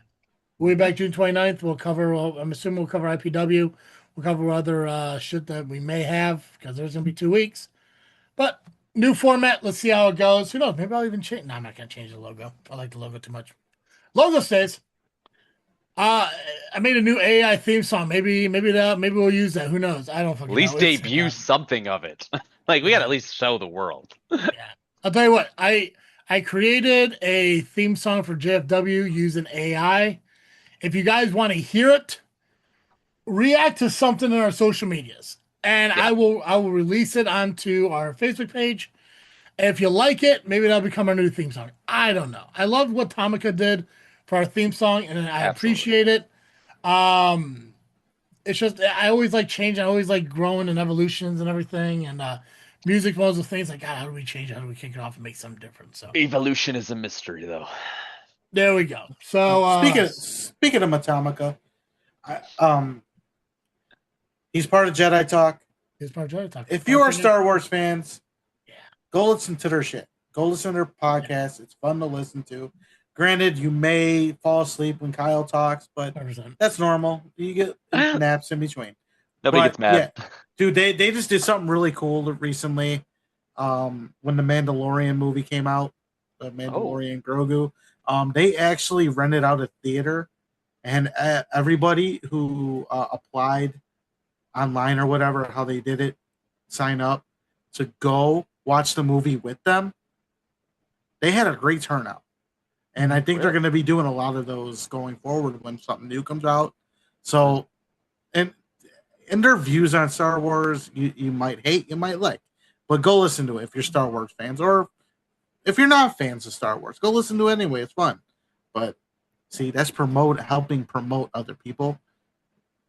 We'll be back June 29th. We'll cover. I'm assuming we'll cover IPW. We'll cover other shit that we may have because there's gonna be 2 weeks. But new format. Let's see how it goes. Who knows? Maybe I'll even change. No, I'm not gonna change the logo. I like the logo too much. Logo stays. I made a new AI theme song. Maybe we'll use that. Who knows? I don't fucking know. At least debut something of it. Like we gotta at least show the world. Yeah. I'll tell you what. I created a theme song for JFW using AI. If you guys want to hear it, react to something in our social medias, and I will release it onto our Facebook page. And if you like it, maybe that'll become our new theme song. I don't know. I love what Tamika did for our theme song, and I appreciate it. It's just I always like change. I always like growing and evolutions and everything. And music was the things like, God, how do we change it? How do we kick it off and make something different? So evolution is a mystery, though. There we go. So speaking of Matamika, he's part of Jedi Talk. He's part of Jedi Talk. If you are Star Wars fans, go listen to their shit. Go listen to their podcast. It's fun to listen to. Granted, you may fall asleep when Kyle talks, but 100%. That's normal. You get naps in between. Nobody gets mad. Yeah, dude, they just did something really cool recently. When the Mandalorian movie came out, the Mandalorian Grogu. They actually rented out a theater, and everybody who applied online or whatever, how they did it, sign up to go watch the movie with them. They had a great turnout, and I think they're going to be doing a lot of those going forward when something new comes out. So, and their views on Star Wars, you might hate, you might like, but go listen to it if you're Star Wars fans, or if you're not fans of Star Wars, go listen to it anyway. It's fun. But see, that's helping promote other people.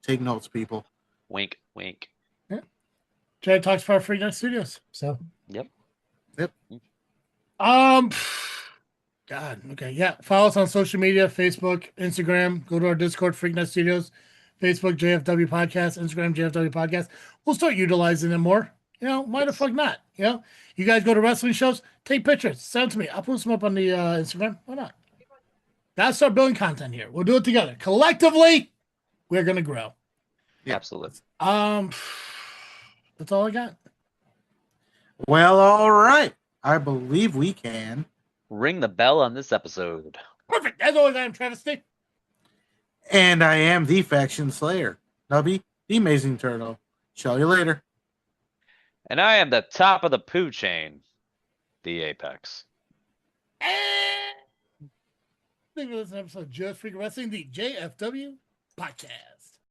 Take notes, people. Wink, wink. Yeah. Jay talks for our Freelance Studios. So. Yep. God. Okay. Yeah. Follow us on social media: Facebook, Instagram. Go to our Discord, Freaknet Studios. Facebook, JFW Podcast. Instagram, JFW Podcast. We'll start utilizing them more. You know, why the fuck not? You know, you guys go to wrestling shows, take pictures, send them to me. I'll post them up on the Instagram. Why not? Gotta start building content here. We'll do it together. Collectively, we're gonna grow. Yeah, absolutely. That's all I got. Well, all right. I believe we can ring the bell on this episode. Perfect. As always, I am Travesty. And I am the Faction Slayer. Nubby, the Amazing Turtle. Show you later. And I am the top of the Poo-Chain, the Apex. And thank you for listening to episode of Just Freakin Wrestling, the JFW Podcast.